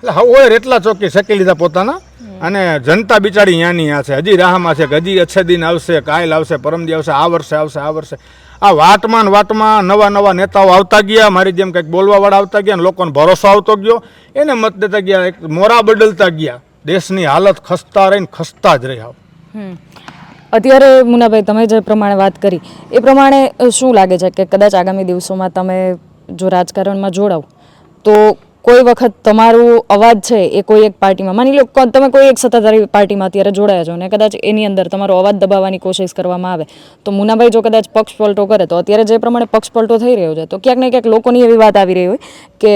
એટલે હવે એટલા ચોકી શકી લીધા પોતાના. અને જનતા બિચારી ત્યાંની આ છે, હજી રાહમાં છે કે હજી અચ્છે દિન આવશે, કાયલ આવશે, પરમદી આવશે, આ વર્ષે આવશે. આ વાટમાં નવા નેતાઓ આવતા ગયા, મારી જેમ કંઈક બોલવાવાળા આવતા ગયા, લોકોને ભરોસો આવતો ગયો, એને મત દેતા ગયા, એક મોરા બદલતા ગયા. દેશની હાલત ખસ્તા રહીને ખસ્તા જ રહી. અત્યારે મુનાભાઈ તમે જે પ્રમાણે વાત કરી એ પ્રમાણે શું લાગે છે કે કદાચ આગામી દિવસોમાં તમે જો રાજકારણમાં જોડાવ તો કોઈ વખત તમારું અવાજ છે એ કોઈ એક પાર્ટીમાં, માની લો તમે કોઈ એક સત્તાધારી પાર્ટીમાં અત્યારે જોડાયા છો ને કદાચ એની અંદર તમારો અવાજ દબાવવાની કોશિશ કરવામાં આવે તો મુનાભાઈ જો કદાચ પક્ષ પલટો કરે તો અત્યારે જે પ્રમાણે પક્ષ પલટો થઈ રહ્યો છે તો ક્યાંક ને ક્યાંક લોકોની એવી વાત આવી રહી હોય કે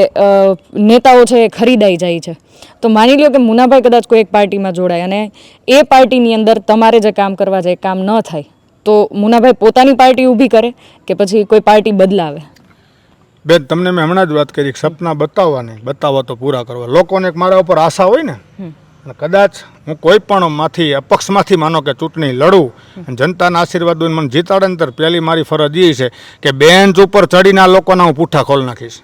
નેતાઓ છે એ ખરીદાઈ જાય છે. તો માની લો કે મુનાભાઈ કદાચ કોઈ એક પાર્ટીમાં જોડાય અને એ પાર્ટીની અંદર તમારે જે કામ કરવા જાય એ કામ ન થાય તો મુનાભાઈ પોતાની પાર્ટી ઊભી કરે કે પછી કોઈ પાર્ટી બદલાવે? બેન તમને મેં હમણાં જ વાત કરી, સપના બતાવવા તો પૂરા કરવા. લોકોને એક મારા ઉપર આશા હોય ને, અને કદાચ હું કોઈ પણ અપક્ષમાંથી માનો કે ચૂંટણી લડું અને જનતાના આશીર્વાદ દઈને મને જીતાડે ને ત્યારે પહેલી મારી ફરજ એ છે કે બેન્ચ ઉપર ચડીને આ લોકોના હું પૂઠા ખોલ નાખીશ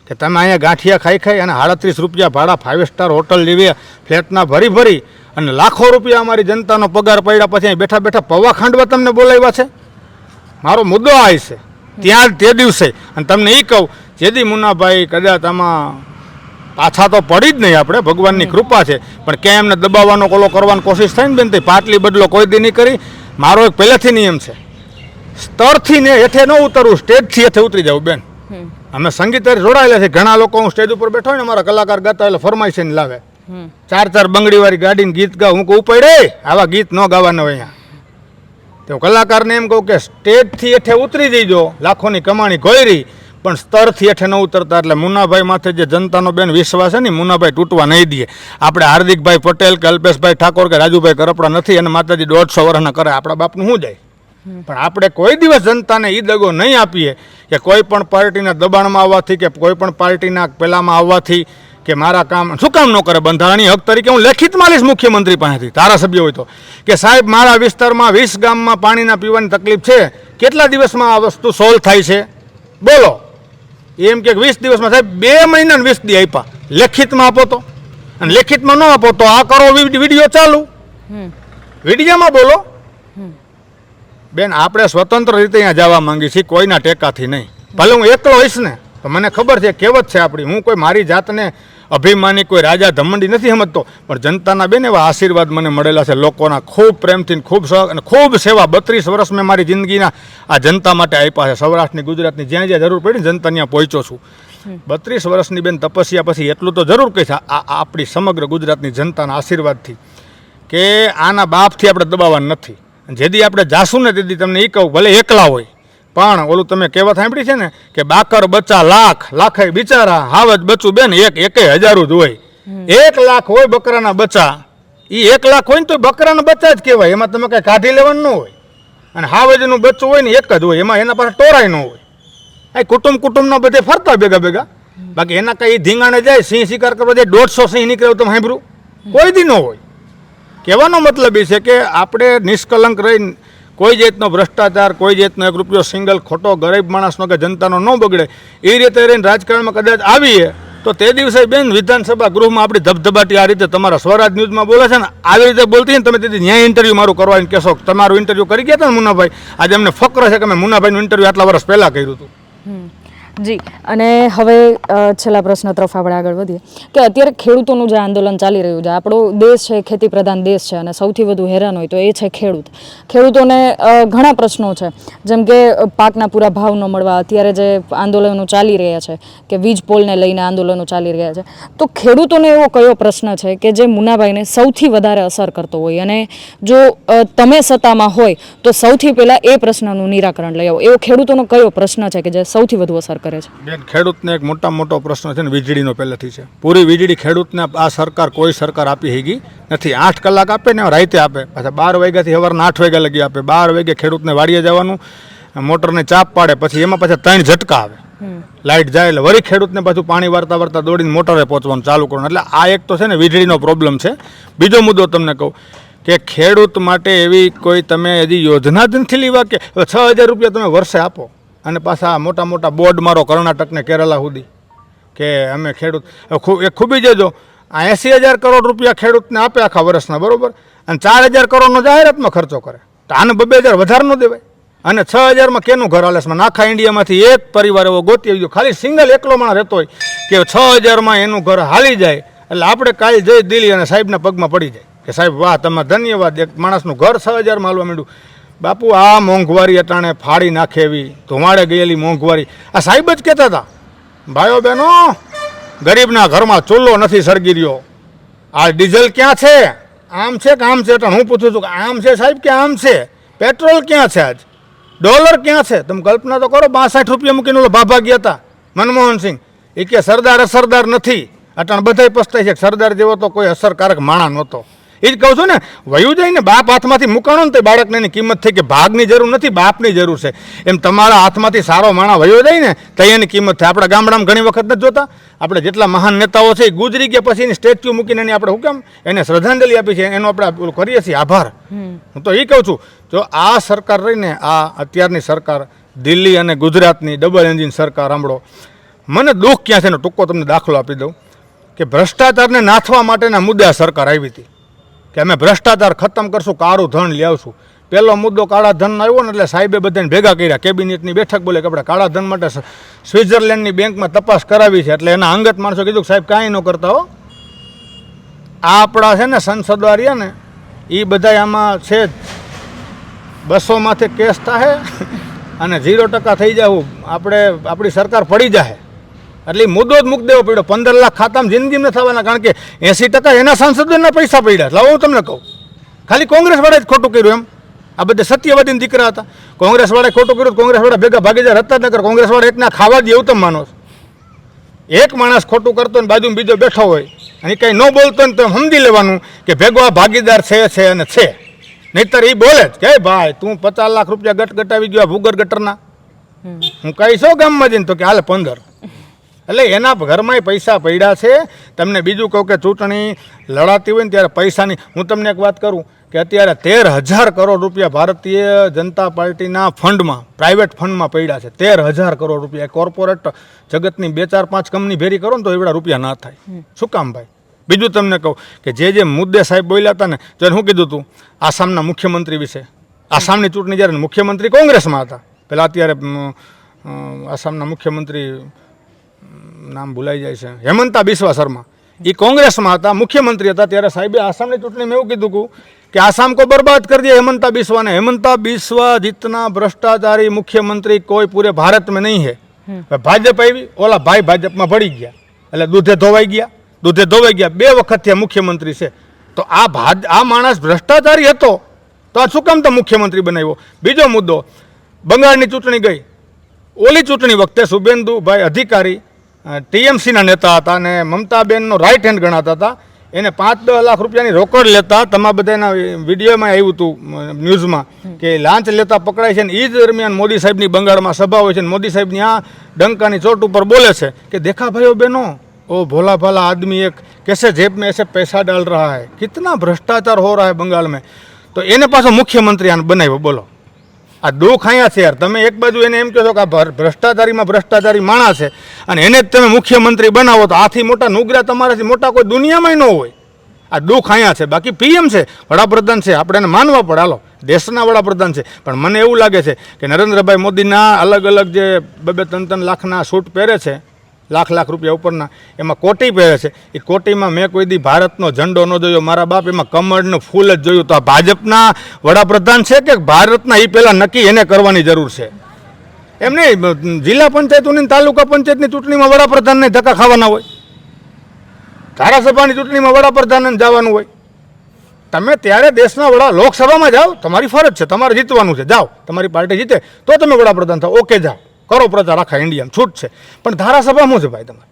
કે તમે અહીંયા ગાંઠિયા ખાઈ અને 37 રૂપિયા ભાડા 5 સ્ટાર હોટલ જેવી ફ્લેટના ભરી અને લાખો રૂપિયા અમારી જનતાનો પગાર પડ્યા પછી અહીં બેઠા પૌવા ખાંડવા તમને બોલાવ્યા છે. મારો મુદ્દો આ છે ત્યાં તે દિવસે. અને તમને એ કહું જેથી મુન્નાભાઈ કદાચ આમાં પાછા તો પડી જ નહીં, આપણે ભગવાનની કૃપા છે, પણ ક્યાંય એમને દબાવવાનો કોલો કરવાની કોશિશ થાય ને બેન તે પાટલી બદલો કોઈ દી નહીં કરી. મારો એક પહેલેથી નિયમ છે, સ્તરથી ને હેઠે ન ઉતરવું, સ્ટેજથી હેઠે ઉતરી જવું. બેન અમે સંગીત જોડાયેલા છે, ઘણા લોકો હું સ્ટેજ ઉપર બેઠો હોય ને મારા કલાકાર ગાતા એટલે ફરમાઈશ ને લાવે 4 બંગડીવાળી ગાડીને ગીત ગાવ. હું કહું પડે આવા ગીત ન ગાવાના હોય અહીંયા. તો કલાકારને એમ કહું કે સ્ટેજથી હેઠે ઉતરી જઈજો, લાખોની કમાણી ગોયરી, પણ સ્તરથી હેઠે ન ઉતરતા. એટલે મુન્નાભાઈ માથે જે જનતાનો બેન વિશ્વાસ છે ને મુન્નાભાઈ તૂટવા નહીં દે. આપણે હાર્દિકભાઈ પટેલ કે અલ્પેશભાઈ ઠાકોર કે રાજુભાઈ કરપડા નથી અને માતાજી 150 વર્ષના કરે, આપણા બાપનું શું જાય. પણ આપણે કોઈ દિવસ જનતાને એ દગો નહીં આપીએ કે કોઈ પણ પાર્ટીના દબાણમાં આવવાથી કે કોઈ પણ પાર્ટીના પેલામાં આવવાથી કે મારા કામ શું કામ ન કરે બંધારણીય હક તરીકે હું લેખિતમાં લઈશ મુખ્યમંત્રી પાસેથી ધારાસભ્ય હોય તો કે સાહેબ મારા વિસ્તારમાં 20 ગામમાં પાણીના પીવાની તકલીફ છે, કેટલા દિવસમાં આ વસ્તુ સોલ્વ થાય છે બોલો. એમ કે 20 દિવસમાં સાહેબ 2 મહિના 20 દી આપ્યા, લેખિતમાં આપો તો. અને લેખિતમાં ન આપો તો આ કરો વિડીયો ચાલુ, વિડીયોમાં બોલો. બેન આપણે સ્વતંત્ર રીતે અહીંયા જવા માંગી છીએ, કોઈના ટેકાથી નહીં. ભલે હું એકલો હોઈશ ને તો મને ખબર છે, કહેવત છે આપણી, હું કોઈ મારી જાતને અભિમાની કોઈ રાજા ધમંડી નથી સમજતો, પણ જનતાના બેન એવા આશીર્વાદ મને મળેલા છે, લોકોના ખૂબ પ્રેમથી ખૂબ અને ખૂબ સેવા. 32 વર્ષ મેં મારી જિંદગીના આ જનતા માટે આપ્યા છે. સૌરાષ્ટ્રની ગુજરાતની જ્યાં જ્યાં જરૂર પડી ને જનતા ત્યાં પહોંચ્યો છું. 32 વર્ષની બેન તપસ્યા પછી એટલું તો જરૂર કહીશ, આ આપણી સમગ્ર ગુજરાતની જનતાના આશીર્વાદથી, કે આના બાપથી આપણે દબાવવાનું નથી. જેથી આપણે જાશું ને તેથી તમને એ કહું, ભલે એકલા હોય પણ ઓલું તમે કહેવત સાંભળી છે ને કે બાકર બચ્ચા લાખ, લાખે બિચારા, હાવજ બચ્ચું બેન એક હજારું જ હોય. 1 લાખ હોય બકરાના બચ્ચા, એ 1 લાખ હોય ને તો બકરાના બચ્ચા જ કહેવાય, એમાં તમે કાંઈ કાઢી લેવાનું ન હોય. અને હાવજનું બચ્ચું હોય ને એક જ હોય, એમાં એના પાસે ટોરાય ન હોય. આ કુટુંબના બધે ફરતા ભેગા, બાકી એના કાંઈ ધીંગાણે જાય સિંહ શિકાર કરવા જાય 150 સિંહ નીકળે તમે સાંભળ્યું કોઈ દી ન હોય. કહેવાનો મતલબ એ છે કે આપણે નિષ્કલંક રહીને કોઈ જાતનો ભ્રષ્ટાચાર, કોઈ જાતનો 1 રૂપિયો સિંગલ ખોટો ગરીબ માણસનો કે જનતાનો ન બગડે એ રીતે રહીને રાજકારણમાં કદાચ આવીએ તો તે દિવસે બેન વિધાનસભા ગૃહમાં આપણી ધબધબાટી આ રીતે તમારા સ્વરાજ ન્યૂઝમાં બોલે છે ને આવી રીતે બોલતી ને તમે તેથી ન્યાય ઇન્ટરવ્યૂ મારું કરવાની કહેશો, તમારું ઇન્ટરવ્યૂ કરી ગયા હતા ને મુન્નાભાઈ, આજે અમને ફક્ર છે કે મેં મુન્નાભાઈનું ઇન્ટરવ્યૂ આટલા વર્ષ પહેલાં કર્યું હતું. જી, અને હવે છેલ્લા પ્રશ્ન તરફ આપણે આગળ વધીએ કે અત્યારે ખેડૂતોનું જે આંદોલન ચાલી રહ્યું છે, આપણો દેશ છે ખેતી પ્રધાન દેશ છે અને સૌથી વધુ હેરાન હોય તો એ છે ખેડૂત. ખેડૂતોને ઘણા પ્રશ્નો છે, જેમ કે પાકના પૂરા ભાવ ન મળવા, અત્યારે જે આંદોલનો ચાલી રહ્યા છે કે વીજ પોલને લઈને આંદોલનો ચાલી રહ્યા છે, તો ખેડૂતોને એવો કયો પ્રશ્ન છે કે જે મુન્નાભાઈને સૌથી વધારે અસર કરતો હોય અને જો તમે સત્તામાં હોય તો સૌથી પહેલાં એ પ્રશ્નનું નિરાકરણ લઈ આવો, એવો ખેડૂતોનો કયો પ્રશ્ન છે કે જે સૌથી વધુ અસર કરે છે? બેન ખેડૂતને એક મોટો પ્રશ્ન છે ને વીજળીનો પહેલેથી છે. પૂરી વીજળી ખેડૂતને આ સરકાર કોઈ સરકાર આપી હેગી નથી. 8 કલાક આપે ને રાતે આપે, પાછા 12 વાગ્યાથી સવારના 8 વાગ્યા લગી આપે. 12 વાગે ખેડૂતને વાડીએ જવાનું, મોટરને ચાપ પાડે, પછી એમાં પાછા 3 ઝટકા આવે, લાઇટ જાય એટલે વળી ખેડૂતને પાછું પાણી વારતા દોડીને મોટરે પહોંચવાનું ચાલુ કરવાનું. એટલે આ એક તો છે ને વીજળીનો પ્રોબ્લેમ છે. બીજો મુદ્દો તમને કહું કે ખેડૂત માટે એવી કોઈ તમે હજી યોજના જ નથી લેવા કે 6,000 રૂપિયા તમે વર્ષે આપો અને પાછા મોટા બોર્ડ મારો કર્ણાટકને કેરલા સુધી કે અમે ખેડૂત એ ખૂબી જજો. આ 80,000 કરોડ રૂપિયા ખેડૂતને આપે આખા વર્ષના, બરોબર, અને 4,000 કરોડનો જાહેરાતમાં ખર્ચો કરે, તો આને 2,000 વધારે ન દેવાય? અને 6,000માં કેનું ઘર હાલે છે? આખા ઇન્ડિયામાંથી એક પરિવાર એવો ગોતી આવી ગયો, ખાલી સિંગલ એકલો માણસ રહેતો હોય કે 6,000માં એનું ઘર હાલી જાય. એટલે આપણે કાલે જઈ દિલ્હી અને સાહેબના પગમાં પડી જાય કે સાહેબ વાહ તમારે ધન્યવાદ, એક માણસનું ઘર 6,000માં હાલવા માંડ્યું. બાપુ આ મોંઘવારી અટાણે ફાડી નાખે એવી ધુમાડે ગયેલી મોંઘવારી આ સાહેબ જ કહેતા હતા. ભાઈઓ બહેનો, ગરીબના ઘરમાં ચૂલો નથી સળગી રહ્યો, આ ડીઝલ ક્યાં છે, આમ છે કે આમ છે? અટાણે હું પૂછું છું કે આમ છે સાહેબ કે આમ છે? પેટ્રોલ ક્યાં છે? આજ ડોલર ક્યાં છે? તમે કલ્પના તો કરો, 62 રૂપિયા મૂકીને ઓલો ભાભા ગયા હતા મનમોહનસિંહ, એ કે સરદાર અસરદાર નથી. અટાણે બધાય પસ્તાય છે કે સરદાર જેવો તો કોઈ અસરકારક માણા નહોતો. એ જ કહું છું ને, વયું જાય ને બાપ હાથમાંથી મૂકાણો ને તો બાળકને એની કિંમત થઈ કે ભાગની જરૂર નથી, બાપની જરૂર છે. એમ તમારા હાથમાંથી સારો માણા વયો જાય ને તો એની કિંમત થાય. આપણા ગામડામાં ઘણી વખત નથી જોતા, આપણે જેટલા મહાન નેતાઓ છે એ ગુજરી ગયા પછી એની સ્ટેચ્યુ મૂકીને એની આપણે હું કેમ એને શ્રદ્ધાંજલિ આપી છે, એનો આપણે કરીએ છીએ આભાર. હું તો એ કહું છું, જો આ સરકાર રહીને, આ અત્યારની સરકાર દિલ્હી અને ગુજરાતની ડબલ એન્જિન સરકાર સાંભળો, મને દુઃખ ક્યાં છે એનો ટૂંકો તમને દાખલો આપી દઉં કે ભ્રષ્ટાચારને નાથવા માટેના મુદ્દે આ સરકાર આવી હતી કે અમે ભ્રષ્ટાચાર ખતમ કરશું, કાળું ધન લઈ આવશું. પહેલો મુદ્દો કાળા ધનનો આવ્યો ને એટલે સાહેબે બધાને ભેગા કર્યા, કેબિનેટની બેઠક બોલે કે આપણે કાળા ધન માટે સ્વિટ્ઝરલેન્ડની બેંકમાં તપાસ કરાવી છે. એટલે એના અંગત માણસો કીધું કે સાહેબ કાંઈ ન કરતા હો, આ આપણા છે ને સંસદો રહ્યા ને એ બધા આમાં છે 200માંથી કેસ થાય અને 0% થઈ જાય, આપણે આપણી સરકાર પડી જાય. એટલે મુદ્દો જ મૂકી દેવો પડ્યો. 15 લાખ ખાતામાં જિંદગીમાં થવાના, કારણ કે 80% એના સાંસદોના પૈસા પડ્યા. એટલે હું તમને કહું, ખાલી કોંગ્રેસવાળાએ જ ખોટું કર્યું. એમ આ બધા સત્યવાદીના દીકરા હતા, કોંગ્રેસવાળાએ ખોટું કર્યું, કોંગ્રેસવાળા ભેગા ભાગીદાર હતા જ નકર કોંગ્રેસવાળા એકના ખાવા દે એવું તમે માનો છો? એક માણસ ખોટું કરતો ને બાજુમાં બીજો બેઠો હોય અને કંઈ ન બોલતો ને તો સમજી લેવાનું કે ભેગો આ ભાગીદાર છે અને છે. નહીતર એ બોલે જ કે ભાઈ તું 50 લાખ રૂપિયા ગટાવી ગયો ભૂગર ગટરના, હું કહીશો ગામમાં જઈને તો કે હાલે 15. એટલે એના ઘરમાંય પૈસા પડ્યા છે. તમને બીજું કહું કે ચૂંટણી લડાતી હોય ને ત્યારે પૈસાની, હું તમને એક વાત કરું કે અત્યારે 13,000 કરોડ રૂપિયા ભારતીય જનતા પાર્ટીના ફંડમાં, પ્રાઇવેટ ફંડમાં પડ્યા છે. 13,000 કરોડ રૂપિયા. કોર્પોરેટ જગતની 2-4-5 કંપની ભેરી કરો ને તો એવડા રૂપિયા ના થાય. શું કામ ભાઈ? બીજું તમને કહું કે જે મુદ્દે સાહેબ બોલ્યા હતા ને, તો શું કીધું હતું આસામના મુખ્યમંત્રી વિશે. આસામની ચૂંટણી જ્યારે મુખ્યમંત્રી કોંગ્રેસમાં હતા, પહેલાં અત્યારે આસામના મુખ્યમંત્રી નામ ભૂલાઈ જાય છે, હેમંતા બિસ્વા શર્મા, એ કોંગ્રેસમાં હતા, મુખ્યમંત્રી હતા. ત્યારે સાહેબે આસામની ચૂંટણીમાં એવું કીધું कि आसाम को बर्बाद कर दिया हेमंता बिस्वा ने. हेमंता बिस्वा जितना भ्रष्टाचारी मुख्यमंत्री कोई पूरे भारत में नहीं है. भाजप आई, ओला भाई भाजप में भड़ी गया, એટલે દૂધે ધોવાઈ ગયા. 2 વખત થયા મુખ્યમંત્રી છે. તો આ માણસ ભ્રષ્ટાચારી હતો તો આ શું કામ તો મુખ્યમંત્રી બનાવ્યો? બીજો મુદ્દો, બંગાળની ચૂંટણી ગઈ, ઓલી ચૂંટણી વખતે શુભેન્દુભાઈ અધિકારી ટીએમસીના નેતા હતા અને મમતાબેનનો રાઇટ હેન્ડ ગણાતા હતા. એને 5-10 લાખ રૂપિયાની રોકડ લેતા, તમારા બધાના વિડીયોમાં આવ્યું હતું ન્યૂઝમાં કે લાંચ લેતા પકડાય છે. ને એ જ દરમિયાન મોદી સાહેબની બંગાળમાં સભા હોય છે ને મોદી સાહેબની આ ડંકાની ચોટ ઉપર બોલે છે કે દેખા ભાઈઓ બહેનો, ओ भोला भाला आदमी एक कैसे जेब में ऐसे पैसा डाल रहा है, कितना भ्रष्टाचार हो रहा है बंगाल में. तो એને પાછો મુખ્યમંત્રી આને બનાવ્યો. બોલો, આ દુઃખ અહીંયા છે યાર. તમે એક બાજુ એને એમ કહો છો કે આ ભ્રષ્ટાચારીમાં ભ્રષ્ટાચારી માણસ છે અને એને જ તમે મુખ્યમંત્રી બનાવો, તો આથી મોટા નુગરા તમારાથી મોટા કોઈ દુનિયામાં ન હોય. આ દુઃખ અહીંયા છે. બાકી પીએમ છે, વડાપ્રધાન છે, આપણે એને માનવા પડે. હાલો, દેશના વડાપ્રધાન છે. પણ મને એવું લાગે છે કે નરેન્દ્રભાઈ મોદીના અલગ અલગ જે 2-3 લાખના સૂટ પહેરે છે, લાખ રૂપિયા ઉપરના, એમાં કોટી પહેરે છે. એ કોટીમાં મેં કોઈ દી ભારતનો ઝંડો ન જોયો. મારા બાપ એમાં કમળનું ફૂલ જ જોયું. તો આ ભાજપના વડાપ્રધાન છે કે ભારતના, એ પહેલાં નક્કી એને કરવાની જરૂર છે. એમ નહીં, જિલ્લા પંચાયતોની તાલુકા પંચાયતની ચૂંટણીમાં વડાપ્રધાનને ધક્કા ખાવાના હોય, ધારાસભાની ચૂંટણીમાં વડાપ્રધાનને જવાનું હોય. તમે ત્યારે દેશના લોકસભામાં જાઓ, તમારી ફરજ છે, તમારે જીતવાનું છે. જાઓ, તમારી પાર્ટી જીતે તો તમે વડાપ્રધાન થાઓ, ઓકે, જાઓ, કરો પ્રચાર, આખા ઇન્ડિયામાં છૂટ છે. પણ ધારાસભા શું છે ભાઈ? તમારે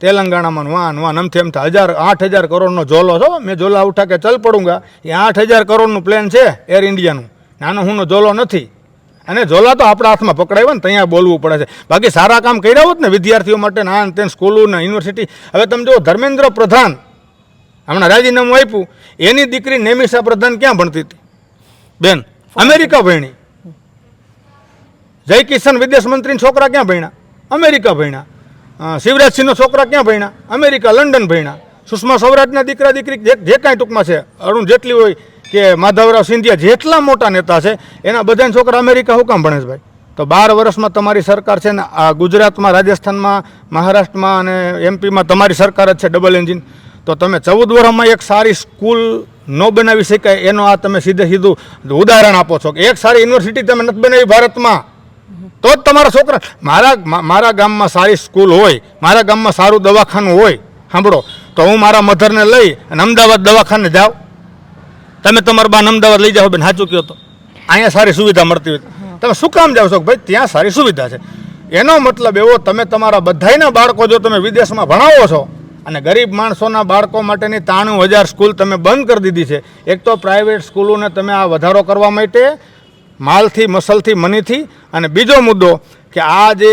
તેલંગાણામાં વાન અમથી અમથા 8,000 કરોડનો ઝોલો છો. મેં ઝોલા ઉઠા કે ચલ પડુંગા. એ 8,000 કરોડનું પ્લેન છે એર ઇન્ડિયાનું, નાનો હુંનો ઝોલો નથી. અને ઝોલા તો આપણા હાથમાં પકડાય ને ત્યાં બોલવું પડે છે. બાકી સારા કામ કર્યા હોત ને વિદ્યાર્થીઓ માટે, ના તેને સ્કૂલો ને યુનિવર્સિટી. હવે તમે જો ધર્મેન્દ્ર પ્રધાન હમણાં રાજીનામું આપ્યું, એની દીકરી નેમિષા પ્રધાન ક્યાં ભણતી હતી બેન? અમેરિકા ભણી. જય કિશન વિદેશ મંત્રીના છોકરા ક્યાં ભણ્યા? અમેરિકા ભણ્યા. શિવરાજસિંહનો છોકરા ક્યાં ભણ્યા? અમેરિકા, લંડન ભણ્યા. સુષ્મા સ્વરાજના દીકરા દીકરી જે કાંઈ ટૂંકમાં છે, અરુણ જેટલી હોય કે માધવરાવ સિંધિયા, જેટલા મોટા નેતા છે એના બધાના છોકરા અમેરિકા શું કામ ભણે છે ભાઈ? તો 12 વર્ષમાં તમારી સરકાર છે ને, આ ગુજરાતમાં, રાજસ્થાનમાં, મહારાષ્ટ્રમાં અને એમપીમાં તમારી સરકાર જ છે, ડબલ એન્જિન. તો તમે 14 વર્ષમાં એક સારી સ્કૂલ ન બનાવી શકાય એનો આ તમે સીધું ઉદાહરણ આપો છો. કે એક સારી યુનિવર્સિટી તમે નથી બનાવી ભારતમાં, તો જ તમારા છોકરા. મારા ગામમાં સારી સ્કૂલ હોય, મારા ગામમાં સારું દવાખાનું હોય, સાંભળો, તો હું મારા મધરને લઈ અને અમદાવાદ દવાખાને જાઉં. તમે તમારા બાને અમદાવાદ લઈ જાઓ બેન, સાચું કહો તો? અહીંયા સારી સુવિધા મળતી હોય, તમે શું કામ જાઓ છો? ભાઈ ત્યાં સારી સુવિધા છે. એનો મતલબ એવો, તમે તમારા બધાયના બાળકો જો તમે વિદેશમાં ભણાવો છો અને ગરીબ માણસોના બાળકો માટેની 93,000 સ્કૂલ તમે બંધ કરી દીધી છે. એક તો પ્રાઇવેટ સ્કૂલોને તમે આ વધારો કરવા માટે માલથી, મસલથી, મનીથી. અને બીજો મુદ્દો કે આ જે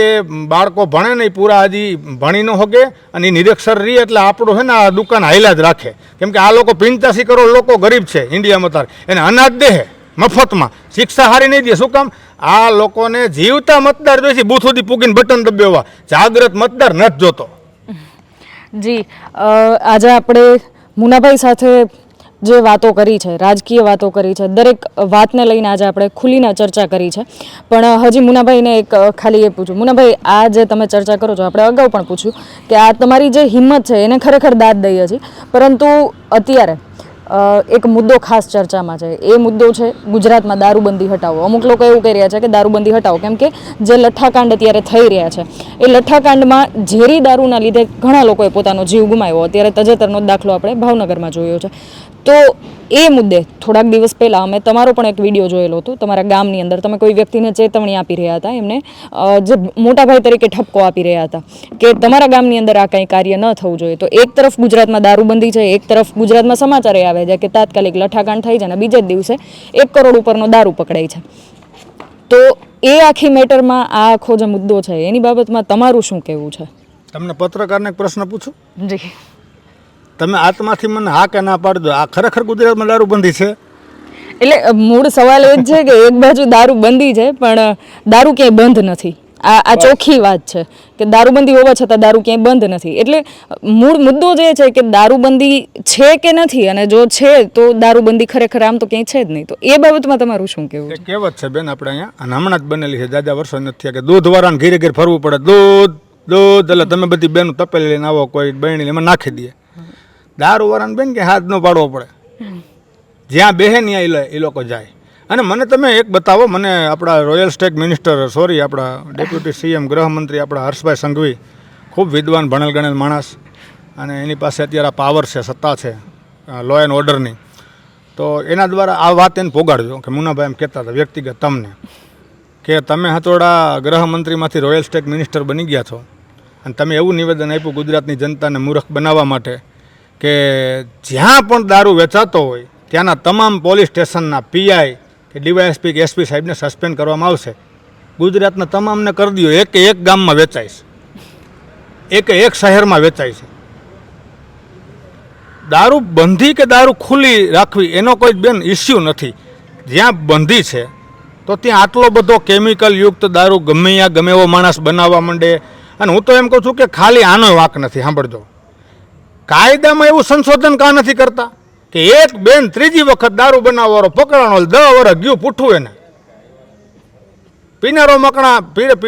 બાળકો ભણે નહીં, પૂરા હજી ભણી ન હોગે અને એ નિરક્ષર રહે, એટલે આપણું છે ને આ દુકાન હાઈલા જ રાખે. કેમ કે આ લોકો 85 કરોડ લોકો ગરીબ છે ઇન્ડિયામાં. તારે એને અનાજ દે મફતમાં, શિક્ષા હારી નહીં દે. શું કામ? આ લોકોને જીવતા મતદાર જોઈએ છે, બૂથ સુધી પૂગીને બટન દબાવવા. જાગૃત મતદાર નથી જોતો. જી, આજે આપણે મુનાભાઈ સાથે જે વાતો કરી છે, રાજકીય વાતો કરી છે, દરેક વાતને લઈને આજે આપણે ખુલીને ચર્ચા કરી છે. પણ હજી મુનાભાઈને એક ખાલી એ પૂછું, મુનાભાઈ, આ જે તમે ચર્ચા કરો છો, આપણે અગાઉ પણ પૂછ્યું કે આ તમારી જે હિંમત છે એને ખરેખર દાદ દઈએ છીએ. પરંતુ અત્યારે એક મુદ્દો ખાસ ચર્ચામાં છે. એ મુદ્દો છે ગુજરાતમાં દારૂબંધી હટાવો. અમુક લોકો એવું કહી રહ્યા છે કે દારૂબંધી હટાવો, કેમ કે જે લઠ્ઠાકાંડ અત્યારે થઈ રહ્યા છે, એ લઠ્ઠાકાંડમાં ઝેરી દારૂના લીધે ઘણા લોકોએ પોતાનો જીવ ગુમાવ્યો. અત્યારે તજેતરનો દાખલો આપણે ભાવનગરમાં જોયો છે. તો એ મુદ્દે થોડાક દિવસ પહેલાં અમે તમારો પણ એક વિડીયો જોયેલો હતો. તમારા ગામની અંદર તમે કોઈ વ્યક્તિને ચેતવણી આપી રહ્યા હતા, એમને જે મોટાભાઈ તરીકે ઠપકો આપી રહ્યા હતા કે તમારા ગામની અંદર આ કંઈ કાર્ય ન થવું જોઈએ. તો એક તરફ ગુજરાતમાં દારૂબંધી છે, એક તરફ ગુજરાતમાં સમાચાર આવે છે કે તાત્કાલિક લઠ્ઠાકાંડ થઈ છે અને બીજે જ દિવસે 1 કરોડ ઉપરનો દારૂ પકડાય છે. તો એ આખી મેટરમાં આ આખો જે મુદ્દો છે એની બાબતમાં તમારું શું કહેવું છે? તમને પત્રકારને એક પ્રશ્ન પૂછું, જી તમે આત્માથી મને હા કે ના પાડજો, આ ખરેખર ગુજરાતમાં દારૂબંધી છે? એટલે મૂળ સવાલ એ જ છે કે એક બાજુ દારૂ બંધી છે પણ દારૂ ક્યાંય બંધ નથી. આ ચોખ્ખી વાત છે કે દારૂબંધી હોવા છતાં દારૂ ક્યાંય બંધ નથી. એટલે મૂળ મુદ્દો જે છે કે દારૂબંધી છે કે નથી, અને જો છે તો દારૂબંધી ખરેખર આમ તો ક્યાંય છે જ નહીં. તો એ બાબતમાં તમારું શું કહેવું છે? એ કહેવત છે બેન આપણે અહીંયા, અને હમણાં જ બનેલી છે, જાજા વર્ષો નથી થયા, કે દૂધવાળાને ઘીરે ઘીરે ફરવું પડે, દૂધ એટલે તમે બધી બેન તપેલી લઈને આવો, કોઈ બહેણી એમાં નાખી દે. દારૂવાળાને બેન કે હાથ ન પાડવો પડે, જ્યાં બેહે ત્યાં એ લોકો જાય. અને મને તમે એક બતાવો, મને આપણા રોયલ સ્ટેટ મિનિસ્ટર, સોરી આપણા ડેપ્યુટી સીએમ ગૃહમંત્રી આપણા હર્ષભાઈ સંઘવી, ખૂબ વિદ્વાન ભણેલ ગણેલ માણસ, અને એની પાસે અત્યારે આ પાવર છે, સત્તા છે લો એન્ડ ઓર્ડરની, તો એના દ્વારા આ વાત એને પોગાડજો કે મુન્નાભાઈ એમ કહેતા હતા વ્યક્તિગત તમને, કે તમે હતોડા ગૃહમંત્રીમાંથી રોયલ સ્ટેટ મિનિસ્ટર બની ગયા છો, અને તમે એવું નિવેદન આપ્યું ગુજરાતની જનતાને મૂર્ખ બનાવવા માટે કે જ્યાં પણ દારૂ વેચાતો હોય ત્યાંના તમામ પોલીસ સ્ટેશનના પીઆઈ કે ડીવાયએસપી કે એસપી સાહેબને સસ્પેન્ડ કરવામાં આવશે. ગુજરાતના તમામને કરી દો, એક ગામમાં વેચાય છે, એક શહેરમાં વેચાય છે. દારૂ બંધી કે દારૂ ખુલ્લી રાખવી એનો કોઈ બેન ઇસ્યુ નથી. જ્યાં બંધી છે તો ત્યાં આટલો બધો કેમિકલ યુક્ત દારૂ ગમે ત્યાં ગમે એવો માણસ બનાવવા માંડે. અને હું તો એમ કહું છું કે ખાલી આનો વાંક નથી. સાંભળજો, કાયદામાં એવું સંશોધન કાં નથી કરતા કે એક બેન ત્રીજી વખત દારૂ બનાવવાનો પકડાણો 10 વર્ષ ગયું પૂઠું, એને પીનારો મકણા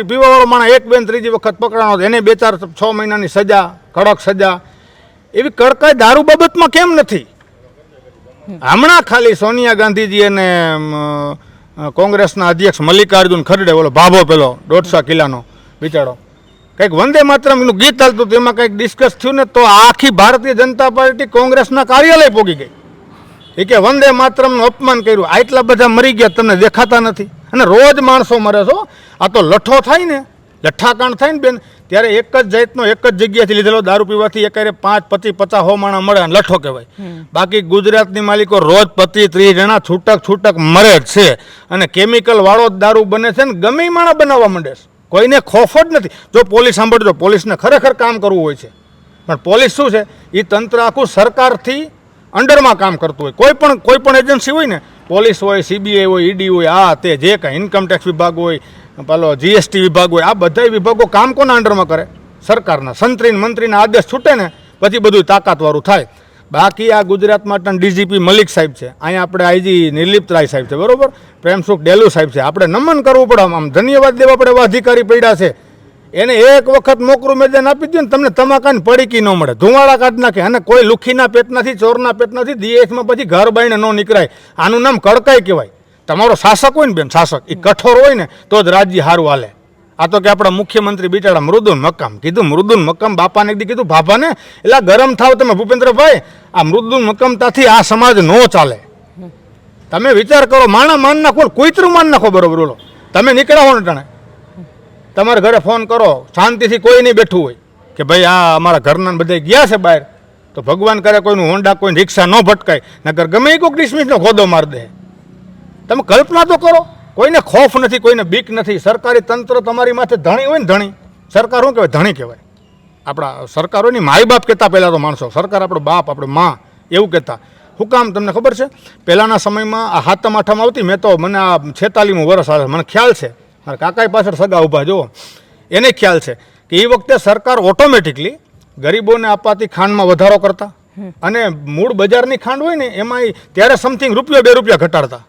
પીવાવાળો માણસ એક બેન ત્રીજી વખત પકડાણો, એને 2-4-6 મહિનાની સજા, કડક સજા. એવી કડકાઈ દારૂ બાબતમાં કેમ નથી? હમણાં ખાલી સોનિયા ગાંધીજી અને કોંગ્રેસના અધ્યક્ષ મલ્લિકાર્જુન ખરડે, ઓલો ભાભો પેલો 150 કિલોનો બિચારો, કંઈક વંદે માતરમનું ગીત ચાલતું હતું, એમાં કંઈક ડિસ્કસ થયું ને તો આખી ભારતીય જનતા પાર્ટી કોંગ્રેસના કાર્યાલય પોગી ગઈ. એ કે વંદે માતરમનું અપમાન કર્યું. આટલા બધા મરી ગયા, તમને દેખાતા નથી? અને રોજ માણસો મરે છો. આ તો લઠ્ઠો થાય ને, લઠ્ઠાકાંડ થાય ને બેન, ત્યારે એક જ જાતનો એક જ જગ્યાથી લીધેલો દારૂ પીવાથી એકારે 5, 25, 50 માણસ મળે અને લઠ્ઠો કહેવાય. બાકી ગુજરાતની માલિકો રોજ 25-30 જણા છૂટક મરે જ છે. અને કેમિકલ વાળો જ દારૂ બને છે ને ગમે એ માણસ બનાવવા માંડે છે. કોઈને ખોફ જ નથી. જો પોલીસ, સાંભળજો, પોલીસને ખરેખર કામ કરવું હોય છે, પણ પોલીસ શું છે, એ તંત્ર આખું સરકારથી અંડરમાં કામ કરતું હોય. કોઈ પણ એજન્સી હોય ને, પોલીસ હોય, સીબીઆઈ હોય, ઈડી હોય, આ તે જે કાંઈ ઇન્કમટેક્સ વિભાગ હોય, પેલો જીએસટી વિભાગ હોય, આ બધા વિભાગો કામ કોના અંડરમાં કરે? સરકારના. મંત્રીના આદેશ છૂટે ને પછી બધું તાકાતવાળું થાય. બાકી આ ગુજરાત માટે ડીજીપી મલિક સાહેબ છે, અહીંયા આપણે આઈજી નિર્લિપ્ત રાય સાહેબ છે, બરોબર, પ્રેમસુખ ડેલુ સાહેબ છે, આપણે નમન કરવું પડે, આમ ધન્યવાદ દેવા પડે. એવા અધિકારી પડ્યા છે, એને એક વખત મોકરું મેદાન આપી દો ને, તમને તમાકાની પડીકી ન મળે, ધુવાળા કાઢ નાખે. અને કોઈ લુખીના પેટ નથી, ચોરના પેટ નથી, દીએસમાં પછી ઘર બાઈને ન નીકળાય. આનું નામ કડકાઈ કહેવાય. તમારો શાસક હોય ને બેન, શાસક એ કઠોર હોય ને તો જ રાજ્ય સારું હાલે. આ તો કે આપણા મુખ્યમંત્રી બિચારા મૃદુન મક્કમ, કીધું મૃદુન મક્કમ, બાપાને એકદી કીધું ભાભાને, એટલે ગરમ થાવ તમે ભૂપેન્દ્રભાઈ, આ મૃદુન મક્કમતાથી આ સમાજ નો ચાલે. તમે વિચાર કરો, માણા માન નાખો, કુતરું માન નાખો, બરોબર? બોલો, તમે નીકળ્યા હો ને ટાણે, તમારા ઘરે ફોન કરો, શાંતિથી કોઈ નહીં બેઠું હોય કે ભાઈ આ અમારા ઘરના બધા ગયા છે બહાર, તો ભગવાન કરે કોઈનું હોન્ડા, કોઈ રિક્ષા ન ભટકાય, નકર ગમે એ કોઈક ડિસમિસનો ખોદો માર દે. તમે કલ્પના તો કરો, કોઈને ખોફ નથી, કોઈને બીક નથી. સરકારી તંત્ર તમારી માથે ધણી હોય ને, ધણી સરકાર શું કહેવાય? ધણી કહેવાય. આપણા સરકારોની માય બાપ કહેતા પહેલાં તો માણસો, સરકાર આપણો બાપ, આપણે માં એવું કહેતા. શું કામ તમને ખબર છે? પહેલાંના સમયમાં આ હાતમ આઠમ આવતી, મેં તો મને આ 46મું વર્ષ આવે, મને ખ્યાલ છે, મારા કાકાએ પાછળ સગા ઊભા જુઓ, એને ખ્યાલ છે કે એ વખતે સરકાર ઓટોમેટિકલી ગરીબોને અપાતી ખાંડમાં વધારો કરતા, અને મૂળ બજારની ખાંડ હોય ને એમાં ત્યારે સમથિંગ ₹1-2 ઘટાડતા,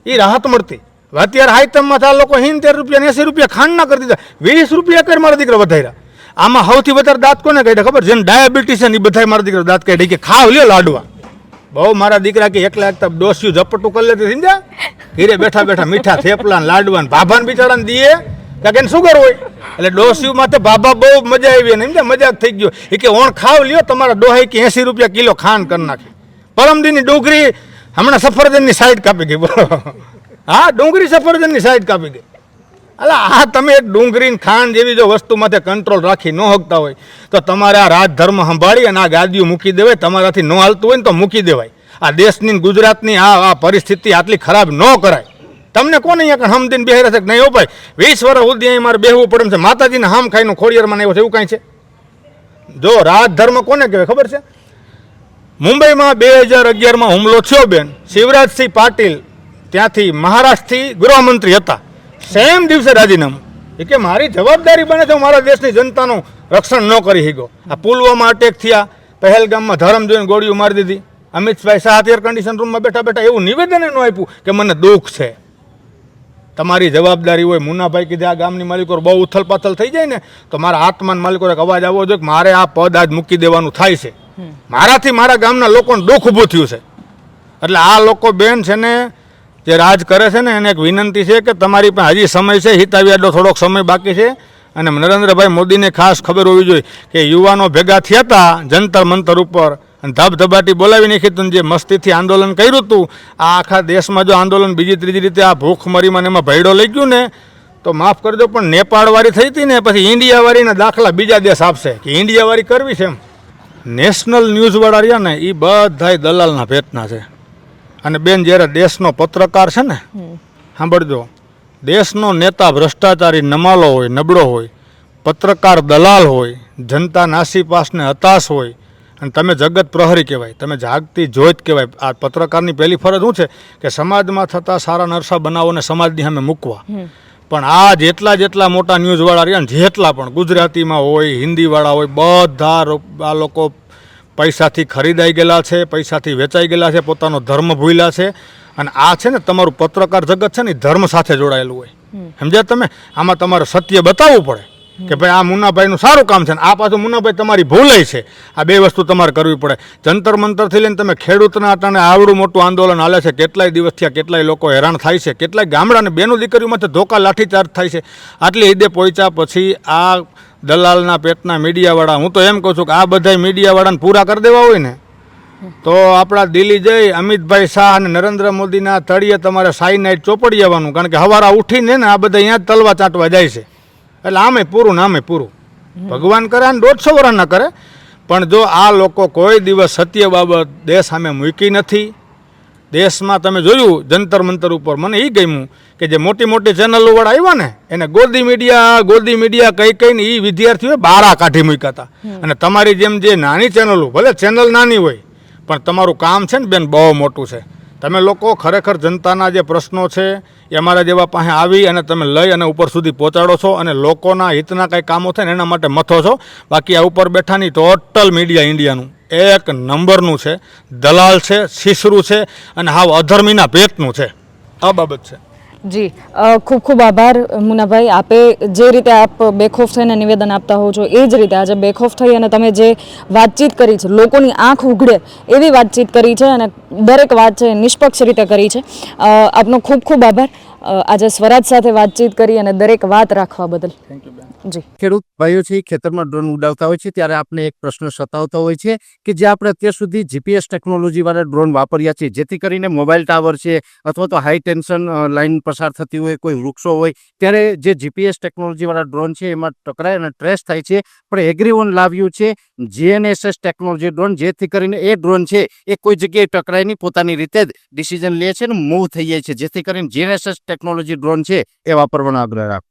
એ રાહત મળતી. અત્યારે હાઈતમમાં આ લોકો 70 રૂપિયા 80 રૂપિયા ખાંડના કરી દીધા, 20 રૂપિયા કરી મારા દીકરા વધાર્યા. આમાં સૌથી વધારે દાંત કોને કાઢ્યા ખબર? જેને ડાયાબિટીસ છે ને એ બધા મારા દીકરા દાંત કાઢી કે ખાવ લ્યો લાડવા. બહુ મારા દીકરા કે એકલા એકતા ડોસ્યું ઝપટું કરી લેતી સમજ્યા, ઘીરે બેઠા બેઠા મીઠા થેપલા લાડવા, ભાભાને બિચારાને દીએ કે એને સુગર હોય, એટલે ડોસ્યું માટે ભાભા બહુ મજા આવી, ને સમજ્યા, મજાક થઈ ગયો. એ કે ઓણ ખાવ લ્યો, તમારા ડોહાઈ કે 80 રૂપિયા કિલો ખાંડ કરી નાખી. પરમદીની ડુંગળી હમણાં સફરજનની સાઈડ કાપી ગઈ, બરોબર? હા, ડુંગળી સફરજનની સાઈડ કાપી ગઈ. એટલે આ તમે ડુંગળી ખાંડ જેવી જો વસ્તુમાંથી કંટ્રોલ રાખી ન શકતા હોય તો તમારે આ રાજધર્મ સંભાળી અને આ ગાદીઓ મૂકી દેવાય. તમારાથી ન હાલતું હોય ને તો મૂકી દેવાય. આ દેશની ગુજરાતની આ પરિસ્થિતિ આટલી ખરાબ ન કરાય. તમને કોને અહીંયા હમદીન બેહી રહેશે કે નહીં? ભાઈ 20 વર્ષ સુધી અહીં મારે બેહવું પડે છે, માતાજીને હામ ખાઈને ખોડિયારમાં આવ્યો છે એવું કાંઈ છે? જો રાજધર્મ કોને કહેવાય ખબર છે? મુંબઈમાં 2011માં હુમલો થયો બેન, શિવરાજસિંહ પાટીલ ત્યાંથી મહારાષ્ટ્રથી ગૃહમંત્રી હતા, સેમ દિવસે રાજીનામું. એ કે મારી જવાબદારી બને છે હું મારા દેશની જનતાનું રક્ષણ ન કરી શક્યો. આ પુલવામા અટેક થયા, પહેલગામમાં ધર્મ જોઈને ગોળીઓ મારી દીધી, અમિતભાઈ શાહ એર કન્ડિશન રૂમમાં બેઠા બેઠા એવું નિવેદન ન આપ્યું કે મને દુઃખ છે. તમારી જવાબદારી હોય. મુન્નાભાઈ કીધે આ ગામની માલિકો બહુ ઉથલ પાથલ થઈ જાય ને તો મારા આત્માન માલિકો એક અવાજ આવવો જોઈએ કે મારે આ પદ આજ મૂકી દેવાનું થાય છે, મારાથી મારા ગામના લોકોને દુઃખ ઊભું થયું છે. એટલે આ લોકો બેન છે ને જે રાજ કરે છે ને એને એક વિનંતી છે કે તમારી પાસે હજી સમય છે, હિતાવ્યાડો થોડોક સમય બાકી છે. અને નરેન્દ્રભાઈ મોદીને ખાસ ખબર હોવી જોઈએ કે યુવાનો ભેગા થયા હતા જંતર મંતર ઉપર અને ધબધબાટી બોલાવી નાખી હતું, જે મસ્તીથી આંદોલન કર્યું હતું. આ આખા દેશમાં જો આંદોલન બીજી ત્રીજી રીતે આ ભૂખમરીમાં એમાં ભયડો લઈ ગયું ને તો માફ કરજો, પણ નેપાળવાળી થઈ હતી ને પછી ઇન્ડિયાવાળીના દાખલા બીજા દેશ આપશે કે ઇન્ડિયાવાળી કરવી છે એમ. નેશનલ ન્યૂઝવાળા રહ્યા ને એ બધાય દલાલના ભેટના છે. અને બેન જ્યારે દેશનો પત્રકાર છે ને, સાંભળજો, દેશનો નેતા ભ્રષ્ટાચારી નમાલો હોય, નબળો હોય, પત્રકાર દલાલ હોય, જનતા નાસીપાસને હતાશ હોય અને તમે જગત પ્રહરી કહેવાય, તમે જાગતી જોત કહેવાય. આ પત્રકારની પહેલી ફરજ શું છે કે સમાજમાં થતા સારા નરસા બનાવોને સમાજની સામે મૂકવા. પણ આ જેટલા મોટા ન્યૂઝવાળા રહ્યા ને જેટલા પણ ગુજરાતીમાં હોય, હિન્દીવાળા હોય, બધા આ લોકો પૈસાથી ખરીદાઈ ગયેલા છે, પૈસાથી વેચાઈ ગયેલા છે, પોતાનો ધર્મ ભૂલ્યા છે. અને આ છે ને તમારું પત્રકાર જગત છે ને એ ધર્મ સાથે જોડાયેલું હોય, સમજ્યા તમે? આમાં તમારે સત્ય બતાવવું પડે કે ભાઈ આ મુન્નાભાઈનું સારું કામ છે ને આ પાછું મુન્નાભાઈ તમારી ભૂલાય છે. આ બે વસ્તુ તમારે કરવી પડે. જંતર મંતરથી લઈને તમે ખેડૂતના અટાણે આવડું મોટું આંદોલન હાલે છે, કેટલાય દિવસ થયા, કેટલાય લોકો હેરાન થાય છે, કેટલાય ગામડાને બેનું દીકરીઓમાંથી ધોકા લાઠીચાર્જ થાય છે. આટલી હદે પહોંચ્યા પછી આ દલાલના પેટના મીડિયાવાળા, હું તો એમ કહું છું કે આ બધા મીડિયાવાળાને પૂરા કરી દેવા હોય ને તો આપણા દિલ્હી જઈ અમિતભાઈ શાહ અને નરેન્દ્ર મોદીના તળિયે તમારે સાઈનાઇટ ચોપડી આવવાનું, કારણ કે હવારા ઉઠીને ને આ બધા અહીંયા જ તલવા ચાટવા જાય છે. એટલે આમે પૂરું ને આમે પૂરું. ભગવાન કરે અને 150 વર્ષ ના કરે, પણ જો આ લોકો કોઈ દિવસ સત્ય બાબત દેશ સામે મૂકી નથી. દેશમાં તમે જોયું જંતર મંતર ઉપર, મને એ ગમ્યું કે જે મોટી મોટી ચેનલોવાળા આવ્યા ને એને ગોદી મીડિયા કઈ કઈને એ વિદ્યાર્થીઓએ બારા કાઢી મૂક્યા હતા. અને તમારી જેમ જે નાની ચેનલો, ભલે ચેનલ નાની હોય પણ તમારું કામ છે ને બેન બહુ મોટું છે. તમે લોકો ખરેખર જનતાના જે પ્રશ્નો છે એ અમારા જેવા પાસે આવી અને તમે લઈ અને ઉપર સુધી પહોંચાડો છો અને લોકોના હિતના કંઈ કામો થાય ને એના માટે મથો છો. બાકી આ ઉપર બેઠાની ટોટલ મીડિયા ઇન્ડિયાનું એક નંબરનું છે, દલાલ છે, શીસરું છે અને હાવ અધર્મીના પેટનું છે. આ બાબત છે. જી, ખૂબ ખૂબ આભાર મુન્નાભાઈ. આપે જે રીતે આપ બેખોફ થઈને નિવેદન આપતા હો છો એ જ રીતે આજે બેખોફ થઈ અને તમે જે વાતચીત કરી છે, લોકોની આંખ ઉઘડે એવી વાતચીત કરી છે અને દરેક વાત છે નિષ્પક્ષ રીતે કરી છે. આપનો ખૂબ ખૂબ આભાર આજે સ્વરાજ સાથે વાતચીત કરી અને દરેક વાત રાખવા બદલ. થેન્ક યુ બેન. જી, ખેડૂત ભાઈઓ છે ખેતરમાં ડ્રોન ઉડાવતા હોય છે ત્યારે આપણે એક પ્રશ્ન સતાવતો હોય છે કે જે આપણે અત્યાર સુધી જીપીએસ ટેકનોલોજી વાળા ડ્રોન વાપર્યા છે, જેથી કરીને મોબાઈલ ટાવર છે અથવા તો હાઈ ટેન્શન લાઈન પસાર થતી હોય, કોઈ વૃક્ષો હોય, ત્યારે જે જીપીએસ ટેકનોલોજી વાળા ડ્રોન છે એમાં ટકરાય અને ટ્રેસ થાય છે. પણ એગ્રીવન લાવ્યું છે જીએનએસએસ ટેકનોલોજી ડ્રોન, જેથી કરીને એ ડ્રોન છે એ કોઈ જગ્યાએ ટકરાય નહીં, પોતાની રીતે જ ડિસિઝન લે છે ને મૂવ થઈ જાય છે. જેથી કરીને જીએનએસએસ ટેકનોલોજી ડ્રોન છે એ વાપરવાનો આગ્રહ રાખો.